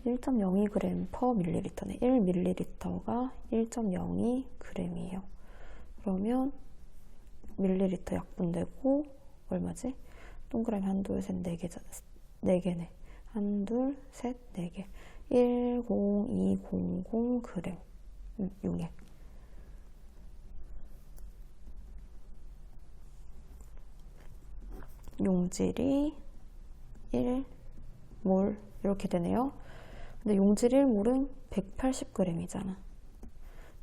Speaker 1: 1.02g per ml네. 1ml가 1.02g이에요. 그러면 밀리리터 약분되고 얼마지? 동그라미 1, 2, 3, 4개, 4개네. 1, 2, 3, 4개. 10200g 용액. 용질이 1몰 이렇게 되네요. 근데 용질 1몰은 180g이잖아.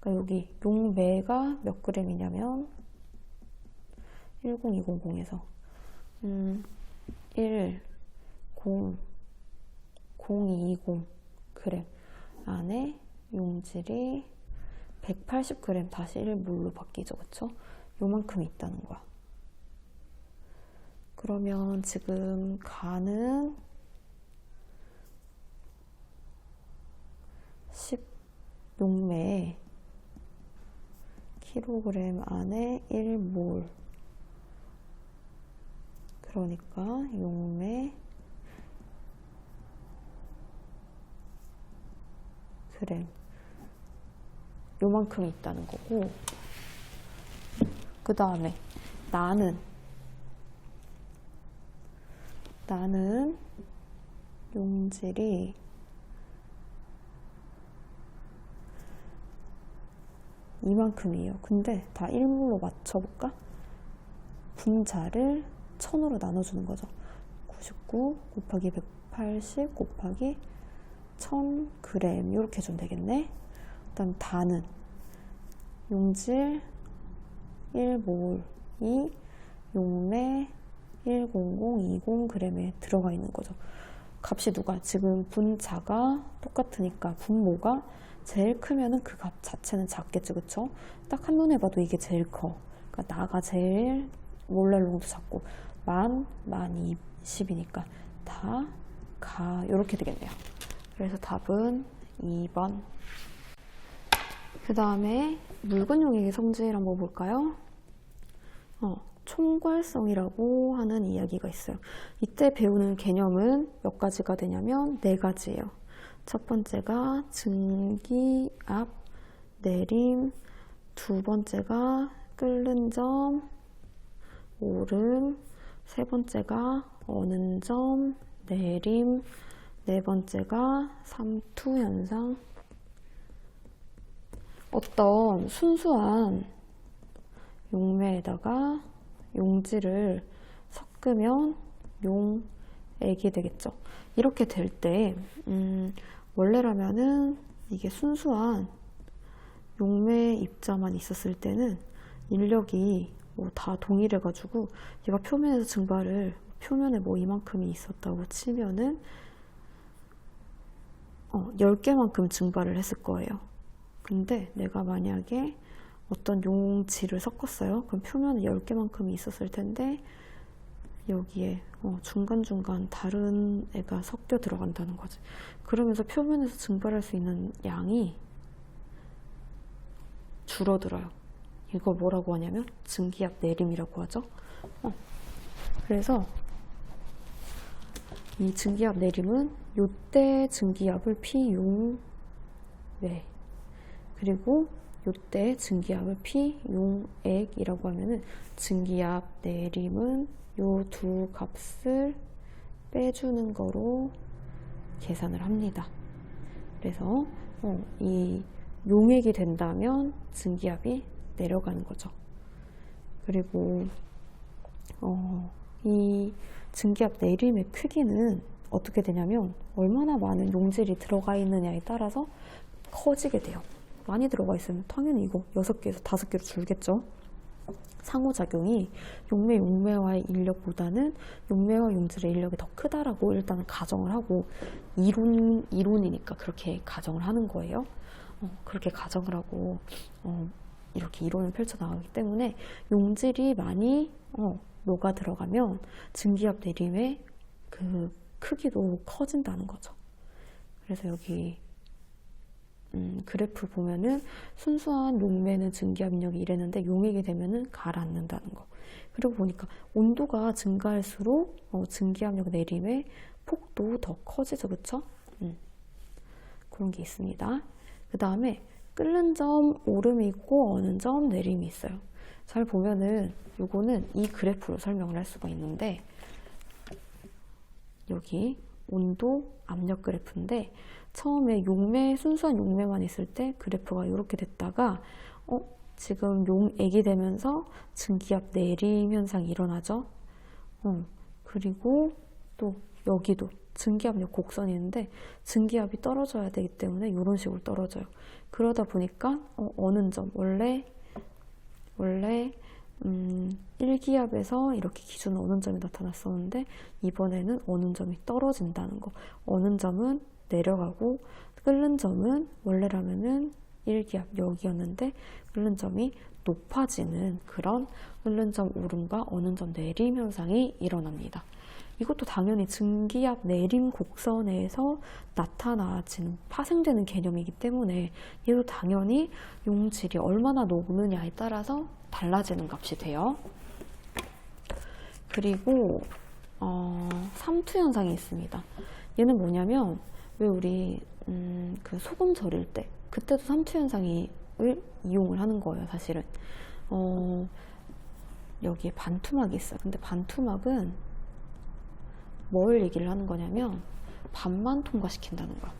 Speaker 1: 그러니까 여기 용매가 몇 g이냐면 10200에서 10220g 안에 용질이 180g 다시 1몰로 바뀌죠. 그쵸? 요만큼 있다는 거야. 그러면 지금 가는 10용매에 킬로그램 안에 1몰, 그러니까 용매 그램 요만큼이 있다는 거고, 그 다음에 나는 용질이 이만큼이에요. 근데 다 1몰로 맞춰볼까? 분자를 1000으로 나눠주는 거죠. 99 곱하기 180 곱하기 1000g 이렇게 주면 되겠네. 그다음 다는 용질 1몰이 용매 10020g에 들어가 있는 거죠. 값이 누가? 지금 분자가 똑같으니까 분모가 제일 크면은 그 값 자체는 작겠지, 그쵸? 딱 한눈에 봐도 이게 제일 커. 그러니까 나가 제일 몰랄 농도 작고 만 20이니까 다 가 이렇게 되겠네요. 그래서 답은 2번. 그 다음에 묽은 용액의 성질 한번 볼까요? 총괄성이라고 하는 이야기가 있어요. 이때 배우는 개념은 몇 가지가 되냐면 4가지예요. 첫 번째가 증기압, 내림, 두 번째가 끓는 점, 오름, 세 번째가 어는 점, 내림, 네 번째가 삼투 현상. 어떤 순수한 용매에다가 용질을 섞으면 용액이 되겠죠. 이렇게 될 때 원래라면은 이게 순수한 용매 입자만 있었을 때는 인력이 다 동일해가지고 얘가 표면에서 증발을 표면에 이만큼이 있었다고 치면은 10개만큼 증발을 했을 거예요. 근데 내가 만약에 어떤 용질을 섞었어요. 그럼 표면에 10개만큼이 있었을 텐데 여기에 중간중간 다른 애가 섞여 들어간다는 거지. 그러면서 표면에서 증발할 수 있는 양이 줄어들어요. 이거 뭐라고 하냐면 증기압 내림이라고 하죠. 그래서 이 증기압 내림은 요때 증기압을 P용 외, 그리고 요때 증기압을 P용액이라고 하면은 증기압 내림은 요 두 값을 빼주는 거로 계산을 합니다. 그래서 이 용액이 된다면 증기압이 내려가는 거죠. 그리고 이 증기압 내림의 크기는 어떻게 되냐면 얼마나 많은 용질이 들어가 있느냐에 따라서 커지게 돼요. 많이 들어가 있으면 당연히 이거 6개에서 5개로 줄겠죠. 상호작용이 용매와의 인력보다는 용매와 용질의 인력이 더 크다라고 일단은 가정을 하고, 이론이니까 그렇게 가정을 하는 거예요. 그렇게 가정을 하고 이렇게 이론을 펼쳐나가기 때문에 용질이 많이 녹아 들어가면 증기압 내림의 그 크기도 커진다는 거죠. 그래서 여기 그래프 보면은 순수한 용매는 증기압 인력이 이랬는데 용액이 되면은 가라앉는다는 거. 그리고 보니까 온도가 증가할수록 증기압력 내림의 폭도 더 커지죠, 그쵸? 그런 게 있습니다. 그 다음에 끓는 점 오름이 있고 어는 점 내림이 있어요. 잘 보면은 요거는 이 그래프로 설명을 할 수가 있는데, 여기 온도 압력 그래프인데 처음에 순수한 용매만 있을 때 그래프가 이렇게 됐다가 지금 용액이 되면서 증기압 내림 현상이 일어나죠. 그리고 또 여기도 증기압력 곡선이 있는데 증기압이 떨어져야 되기 때문에 이런 식으로 떨어져요. 그러다 보니까 어는 점 원래 1기압에서 이렇게 기준 어는 점이 나타났었는데 이번에는 어는 점이 떨어진다는 거. 어는 점은 내려가고 끓는 점은 원래라면은 1기압 여기였는데 끓는 점이 높아지는 그런 끓는 점 오름과 어는 점 내림 현상이 일어납니다. 이것도 당연히 증기압 내림 곡선에서 나타나지는 파생되는 개념이기 때문에 얘도 당연히 용질이 얼마나 녹느냐에 따라서 달라지는 값이 돼요. 그리고 삼투 현상이 있습니다. 얘는 뭐냐면 왜 우리 그 소금 절일 때 그때도 삼투 현상을 이용을 하는 거예요. 사실은 여기에 반투막이 있어요. 근데 반투막은 뭘 얘기를 하는 거냐면 반만 통과시킨다는 거야.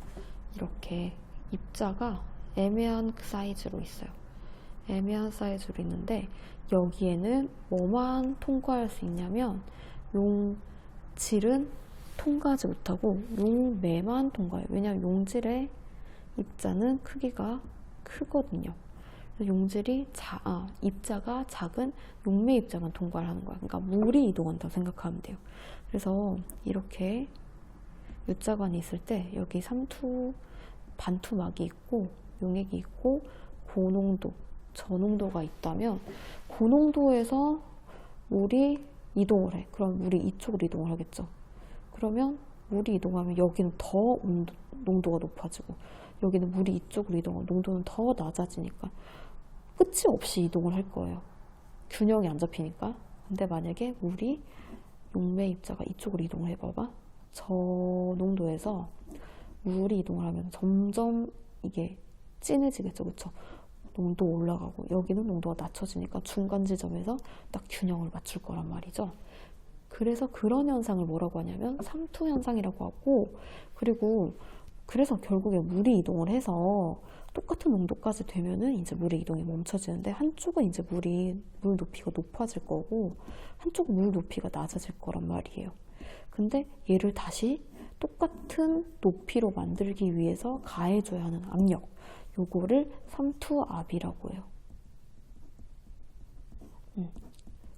Speaker 1: 이렇게 입자가 애매한 사이즈로 있어요. 애매한 사이즈로 있는데 여기에는 뭐만 통과할 수 있냐면 용질은 통과하지 못하고 용매만 통과해요. 왜냐하면 용질의 입자는 크기가 크거든요. 입자가 작은 용매 입자만 통과를 하는 거야. 그러니까 물이 이동한다고 생각하면 돼요. 그래서 이렇게 U자관이 있을 때 여기 반투막이 있고 용액이 있고 고농도, 저농도가 있다면 고농도에서 물이 이동을 해. 그럼 물이 이쪽으로 이동을 하겠죠. 그러면 물이 이동하면 여기는 더 농도가 높아지고 여기는 물이 이쪽으로 이동하고 농도는 더 낮아지니까 끝이 없이 이동을 할 거예요. 균형이 안 잡히니까. 근데 만약에 물이 용매 입자가 이쪽으로 이동을 해봐봐. 저 농도에서 물이 이동을 하면 점점 이게 진해지겠죠. 그쵸? 농도 올라가고 여기는 농도가 낮춰지니까 중간 지점에서 딱 균형을 맞출 거란 말이죠. 그래서 그런 현상을 뭐라고 하냐면 삼투 현상이라고 하고, 그리고 그래서 결국에 물이 이동을 해서 똑같은 농도까지 되면은 이제 물의 이동이 멈춰지는데 한쪽은 이제 물 높이가 높아질 거고 한쪽은 물 높이가 낮아질 거란 말이에요. 근데 얘를 다시 똑같은 높이로 만들기 위해서 가해줘야 하는 압력, 요거를 삼투압이라고 해요.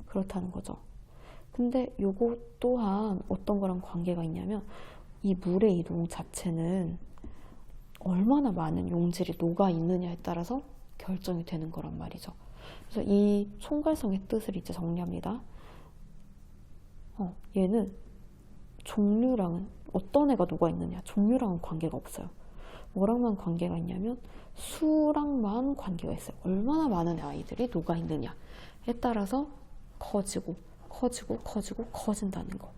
Speaker 1: 그렇다는 거죠. 근데 요거 또한 어떤 거랑 관계가 있냐면 이 물의 이동 자체는 얼마나 많은 용질이 녹아 있느냐에 따라서 결정이 되는 거란 말이죠. 그래서 이 총괄성의 뜻을 이제 정리합니다. 얘는 종류랑은 어떤 애가 녹아 있느냐, 종류랑은 관계가 없어요. 뭐랑만 관계가 있냐면 수랑만 관계가 있어요. 얼마나 많은 아이들이 녹아 있느냐에 따라서 커진다는 거.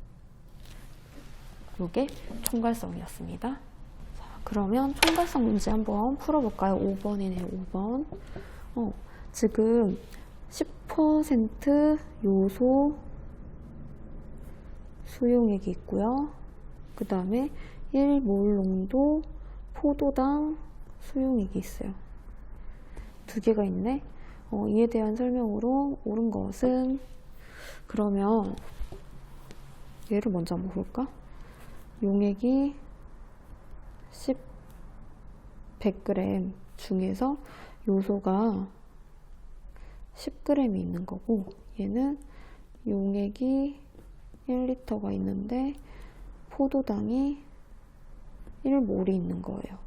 Speaker 1: 요게 총괄성이었습니다. 자, 그러면 총괄성 문제 한번 풀어볼까요? 5번이네요. 5번. 지금 10% 요소 수용액이 있고요. 그 다음에 1몰 농도 포도당 수용액이 있어요. 두 개가 있네. 이에 대한 설명으로 옳은 것은, 그러면 얘를 먼저 한번 볼까? 용액이 100g 중에서 요소가 10g이 있는 거고, 얘는 용액이 1리터가 있는데 포도당이 1몰이 있는 거예요.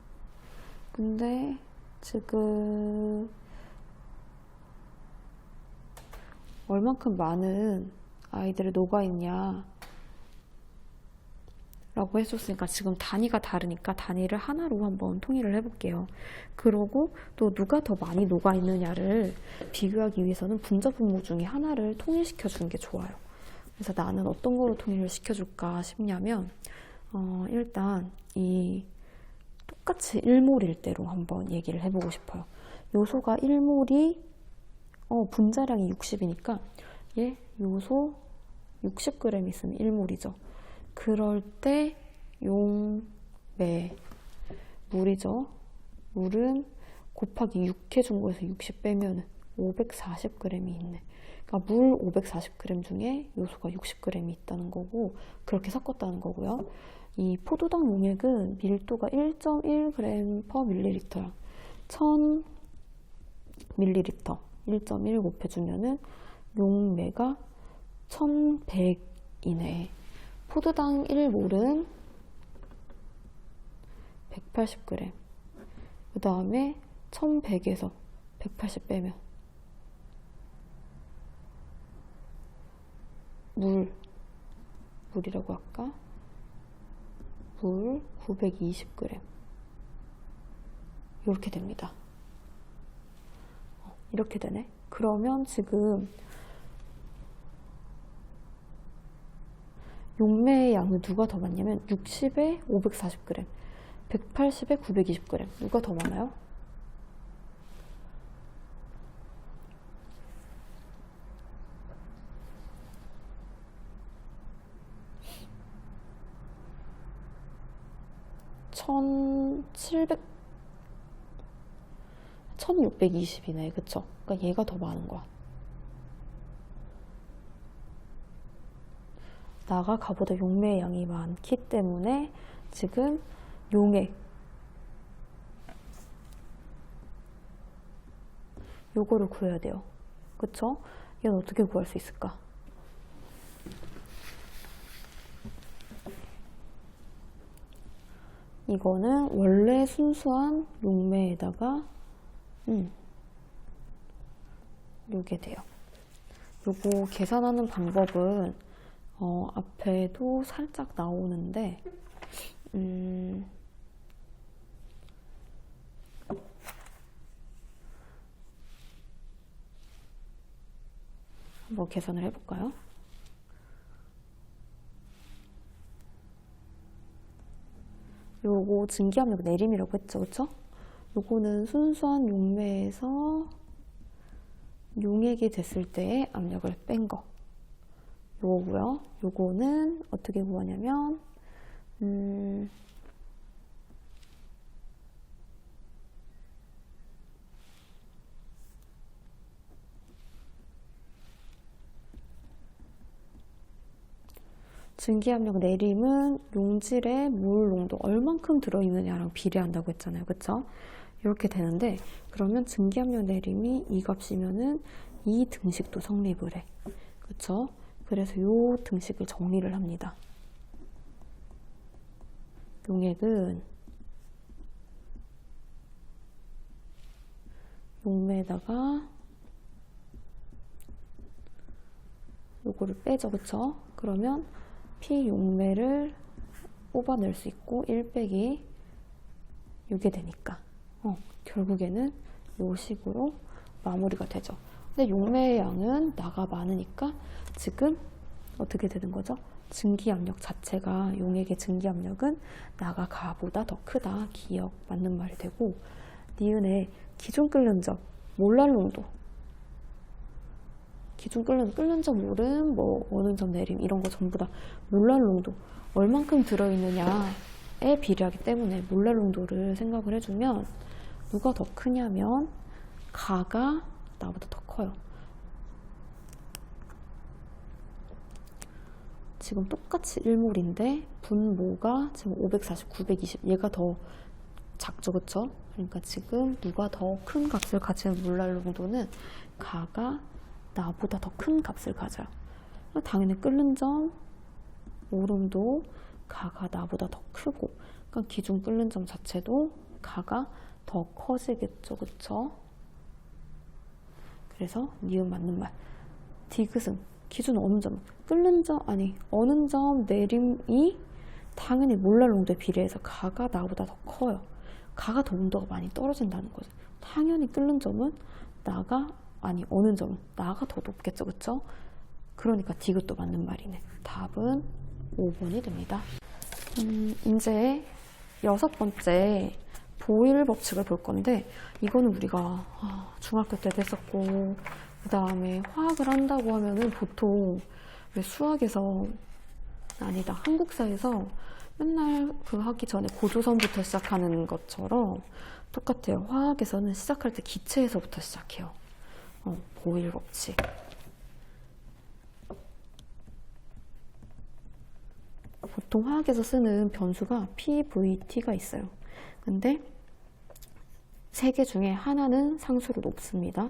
Speaker 1: 근데 지금 얼만큼 많은 아이들을 녹아있냐 라고 해줬으니까 지금 단위가 다르니까 단위를 하나로 한번 통일을 해볼게요. 그러고 또 누가 더 많이 녹아있느냐를 비교하기 위해서는 분자 분모 중에 하나를 통일시켜 주는 게 좋아요. 그래서 나는 어떤 거로 통일을 시켜줄까 싶냐면 일단 이 똑같이 1몰일 대로 한번 얘기를 해보고 싶어요. 요소가 1몰이 분자량이 60이니까 얘 요소 60g 있으면 1몰이죠. 그럴 때 용매 물이죠. 물은 곱하기 6 해준 거에서 60 빼면 540g이 있네. 그러니까 물 540g 중에 요소가 60g이 있다는 거고, 그렇게 섞었다는 거고요. 이 포도당 용액은 밀도가 1.1g/ml야. 1000ml 1.1 곱해주면은 용매가 1100이네. 포도당 1몰은 180g. 그 다음에 1100에서 180 빼면 물이라고 할까? 물 920g. 이렇게 됩니다. 이렇게 되네. 그러면 지금 용매의 양은 누가 더 많냐면 60에 540g, 180에 920g. 누가 더 많아요? (1700) 1620이네. 그쵸? 그러니까 얘가 더 많은 거야. 나가 가보다 용매의 양이 많기 때문에 지금 용액 요거를 구해야 돼요. 그쵸? 얘는 어떻게 구할 수 있을까? 이거는 원래 순수한 용매에다가 요게 돼요. 요거 계산하는 방법은 앞에도 살짝 나오는데 한번 계산을 해볼까요? 요거 증기압력 내림이라고 했죠, 그쵸? 요거는 순수한 용매에서 용액이 됐을 때의 압력을 뺀 거. 요거고요. 요거는 어떻게 구하냐면 증기압력 내림은 용질의 물 농도 얼만큼 들어있느냐랑 비례한다고 했잖아요. 그쵸? 이렇게 되는데, 그러면 증기압력 내림이 이 값이면은 이 등식도 성립을 해. 그쵸? 그래서 요 등식을 정리를 합니다. 용액은 용매에다가 요거를 빼죠. 그쵸? 그러면 P 용매를 뽑아낼 수 있고 1 빼기 요게 되니까 결국에는 요 식으로 마무리가 되죠. 근데 용매의 양은 나가 많으니까 지금 어떻게 되는 거죠? 증기압력 자체가 용액의 증기압력은 나가 가보다 더 크다. 기억 맞는 말이 되고, 니은의 기준 끓는 점, 몰랄 농도. 기준 끓는 점 오름, 뭐 오는 점 내림 이런 거 전부 다 몰랄 농도 얼만큼 들어있느냐에 비례하기 때문에 몰랄 농도를 생각을 해주면 누가 더 크냐면 가가 나보다 더 커요. 지금 똑같이 1몰인데 분모가 지금 540, 920 얘가 더 작죠, 그쵸? 그러니까 지금 누가 더 큰 값을 가지는 몰랄 농도는 가가 나보다 더 큰 값을 가져요. 당연히 끓는 점 오름도 가가 나보다 더 크고, 그러니까 기준 끓는 점 자체도 가가 더 커지겠죠, 그쵸? 그래서 니은 맞는 말. 디귿은 기준 어느 점, 끓는 점 아니 어느 점 내림이 당연히 몰랄 농도에 비례해서 가가 나보다 더 커요. 가가 더 온도가 많이 떨어진다는 거죠. 당연히 끓는 점은 나가 아니 어느 점은 나가 더 높겠죠, 그쵸? 그러니까 디귿도 맞는 말이네. 답은 5번이 됩니다. 이제 6번째 보일 법칙을 볼 건데, 이거는 우리가 중학교 때도 했었고, 그 다음에 화학을 한다고 하면은 보통 왜 수학에서 아니다 한국사에서 맨날 그 하기 전에 고조선부터 시작하는 것처럼 똑같아요. 화학에서는 시작할 때 기체에서부터 시작해요. 보일 법칙. 보통 화학에서 쓰는 변수가 PVT가 있어요. 근데 세 개 중에 하나는 상수로 높습니다.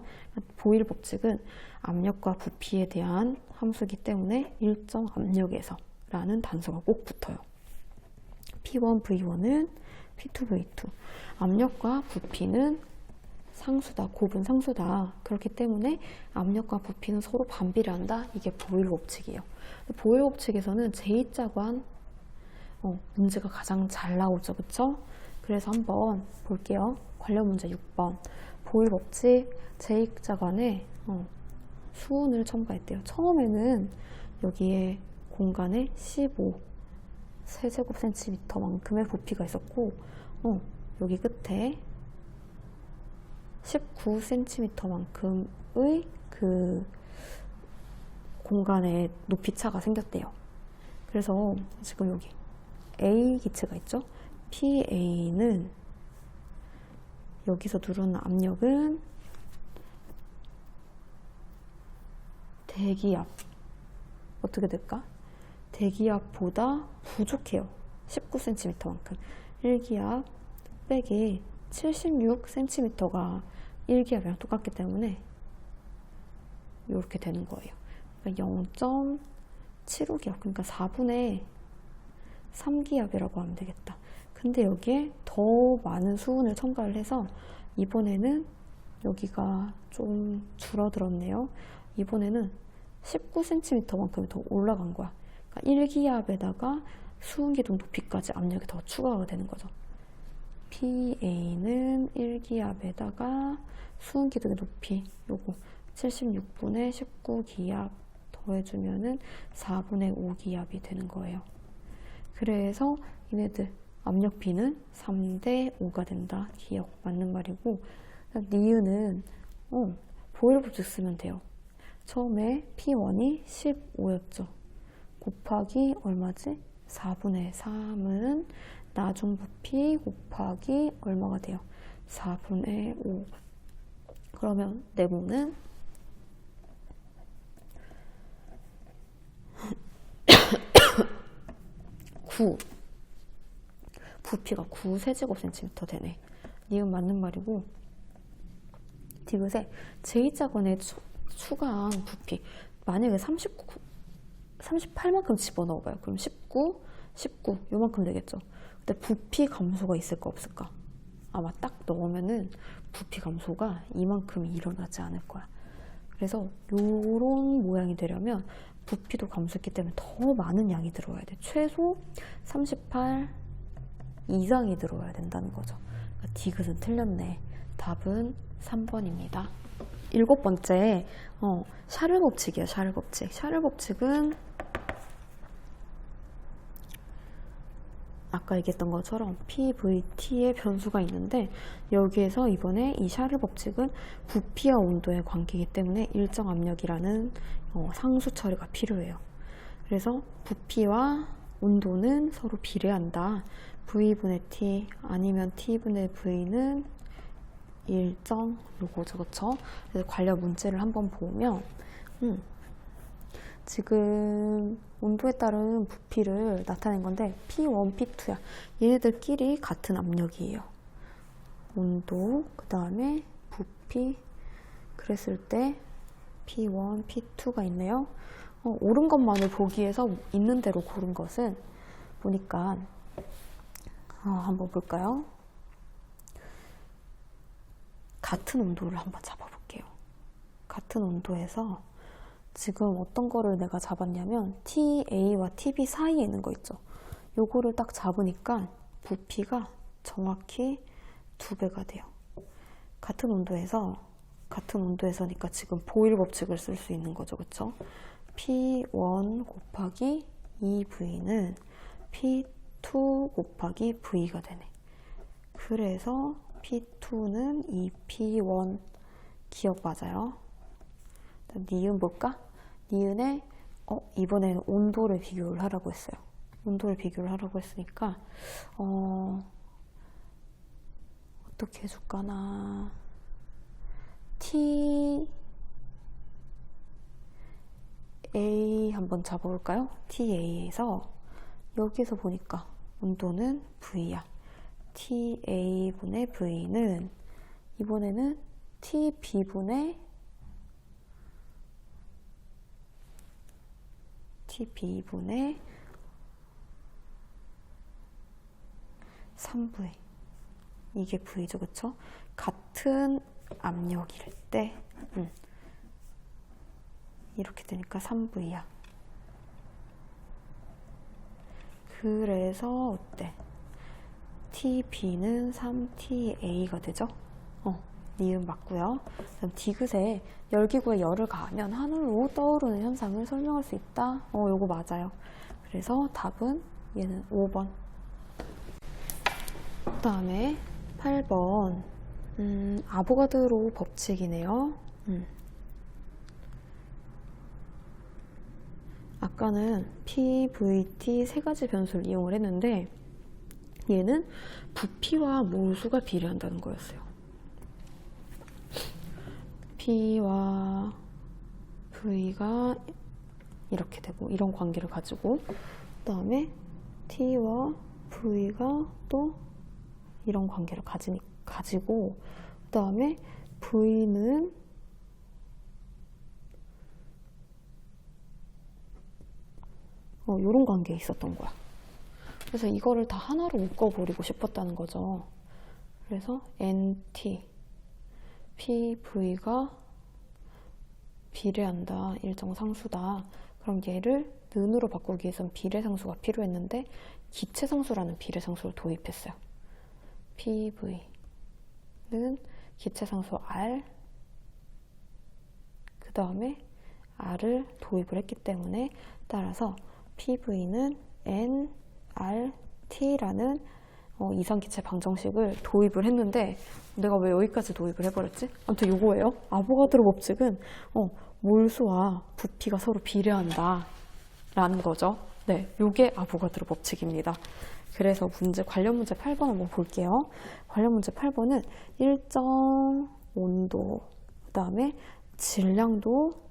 Speaker 1: 보일 법칙은 압력과 부피에 대한 함수이기 때문에 일정 압력에서 라는 단서가 꼭 붙어요. P1, V1은 P2, V2. 압력과 부피는 상수다, 곱은 상수다. 그렇기 때문에 압력과 부피는 서로 반비례한다. 이게 보일 법칙이에요. 보일 법칙에서는 제2자관 문제가 가장 잘 나오죠, 그쵸? 그래서 한번 볼게요. 관련 문제 6번. 보일 법칙 제2자관에 수은을 첨가했대요. 처음에는 여기에 공간에 15 세제곱센티미터만큼의 부피가 있었고, 여기 끝에 19cm만큼의 그 공간의 높이 차가 생겼대요. 그래서 지금 여기 A 기체가 있죠? PA는 여기서 누르는 압력은 대기압 어떻게 될까? 대기압보다 부족해요. 19cm만큼. 1기압 빼기 76cm가 1기압이랑 똑같기 때문에 이렇게 되는 거예요. 그러니까 0.75기압, 그러니까 4분의 3기압이라고 하면 되겠다. 근데 여기에 더 많은 수은을 첨가를 해서 이번에는 여기가 좀 줄어들었네요. 이번에는 19cm만큼이 더 올라간 거야. 그러니까 1기압에다가 수은기둥 높이까지 압력이 더 추가가 되는 거죠. PA는 1기압에다가 수은기둥의 높이 요거 76분의 19기압 더해주면은 4분의 5기압이 되는 거예요. 그래서 얘네들 압력 B는 3대 5가 된다. 기억 맞는 말이고, 니은은 보일 법칙 쓰면 돼요. 처음에 P1이 15였죠. 곱하기 얼마지? 4분의 3은 나중 부피 곱하기 얼마가 돼요? 4분의 5. 그러면 네모는 9. 부피가 9세제곱센티미터 되네. 니은 맞는 말이고, 디귿에 제2자관에 추가한 부피, 만약에 38만큼 집어넣어봐요. 그럼 19 요만큼 되겠죠. 근데 부피 감소가 있을까 없을까? 아마 딱 넣으면은 부피 감소가 이만큼이 일어나지 않을 거야. 그래서 요런 모양이 되려면 부피도 감소했기 때문에 더 많은 양이 들어와야 돼. 최소 38 이상이 들어와야 된다는 거죠. 그러니까 디귿은 틀렸네. 답은 3번입니다. 7번째 샤를 법칙이에요. 샤를 법칙. 샤를 법칙은 아까 얘기했던 것처럼 PVT의 변수가 있는데 여기에서 이번에 이 샤를 법칙은 부피와 온도의 관계이기 때문에 일정 압력이라는 상수 처리가 필요해요. 그래서 부피와 온도는 서로 비례한다. V분의 T 아니면 T분의 V는 일정 요거죠, 그쵸? 그래서 관련 문제를 한번 보면 지금 온도에 따른 부피를 나타낸 건데 P1, P2야. 얘네들끼리 같은 압력이에요. 온도, 그 다음에 부피. 그랬을 때 P1, P2가 있네요. 옳은 것만을 보기 위해서 있는 대로 고른 것은 보니까 한번 볼까요? 같은 온도를 한번 잡아볼게요. 같은 온도에서 지금 어떤 거를 내가 잡았냐면 TA와 TB 사이에 있는 거 있죠. 요거를 딱 잡으니까 부피가 정확히 2배가 돼요. 같은 온도에서니까 지금 보일 법칙을 쓸 수 있는 거죠. 그쵸? P1 곱하기 2V는 P2 곱하기 V가 되네. 그래서 P2는 2P1 기억 맞아요. 니은 볼까? 니은에 이번에는 온도를 비교를 하라고 했어요. 온도를 비교를 하라고 했으니까 어떻게 해줄까나. TA 한번 잡아볼까요? TA에서 여기서 보니까 온도는 V야. TA분의 V는 이번에는 TB분의 3V. 이게 V죠, 그쵸? 같은 압력일 때 이렇게 되니까 3V야. 그래서 어때? TB는 3TA가 되죠? 니은 맞고요. 그럼 디귿에 열기구에 열을 가하면 하늘로 떠오르는 현상을 설명할 수 있다. 요거 맞아요. 그래서 답은 얘는 5번. 그 다음에 8번. 아보가드로 법칙이네요. 아까는 PVT 세 가지 변수를 이용을 했는데 얘는 부피와 몰수가 비례한다는 거였어요. P와 V가 이렇게 되고 이런 관계를 가지고 그 다음에 T와 V가 또 이런 관계를 가지고 그 다음에 V는 이런 관계에 있었던 거야. 그래서 이거를 다 하나로 묶어버리고 싶었다는 거죠. 그래서 NT PV가 비례한다. 일정 상수다. 그럼 얘를 는으로 바꾸기 위해선 비례상수가 필요했는데 기체상수라는 비례상수를 도입했어요. PV는 기체상수 R 그 다음에 R을 도입을 했기 때문에 따라서 PV는 nRT라는 이상기체 방정식을 도입을 했는데 내가 왜 여기까지 도입을 해버렸지? 아무튼 요거예요. 아보가드로 법칙은 몰수와 부피가 서로 비례한다 라는 거죠. 네, 요게 아보가드로 법칙입니다. 그래서 관련 문제 8번 한번 볼게요. 관련 문제 8번은 일정 온도 그 다음에 질량도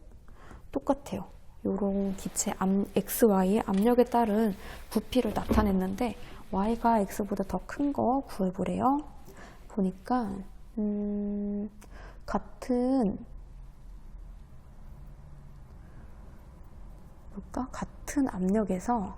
Speaker 1: 똑같아요. 요런 기체 XY의 압력에 따른 부피를 나타냈는데 Y가 X보다 더 큰 거 구해보래요. 보니까 같은 압력에서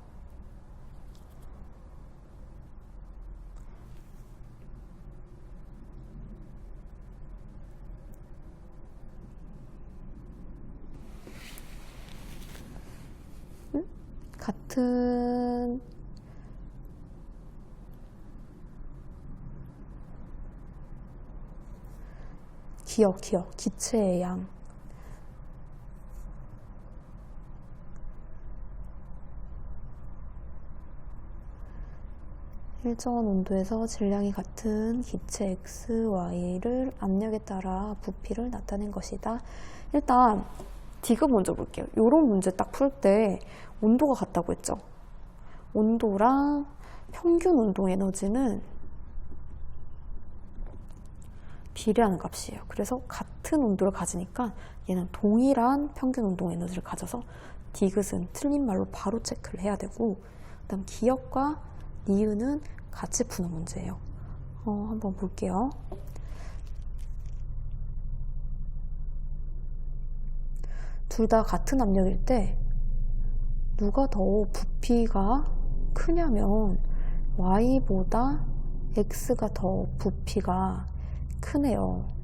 Speaker 1: 같은 기억 기체의 양 일정한 온도에서 질량이 같은 기체 X, Y를 압력에 따라 부피를 나타낸 것이다. 일단 디귿 먼저 볼게요. 이런 문제 딱 풀 때 온도가 같다고 했죠. 온도랑 평균 운동 에너지는 비례하는 값이에요. 그래서 같은 온도를 가지니까 얘는 동일한 평균 운동 에너지를 가져서 디귿은 틀린 말로 바로 체크를 해야 되고, 그 다음 기역과 니은은 같이 푸는 문제예요. 한번 볼게요. 둘 다 같은 압력일 때 누가 더 부피가 크냐면 Y보다 X가 더 부피가 크네요.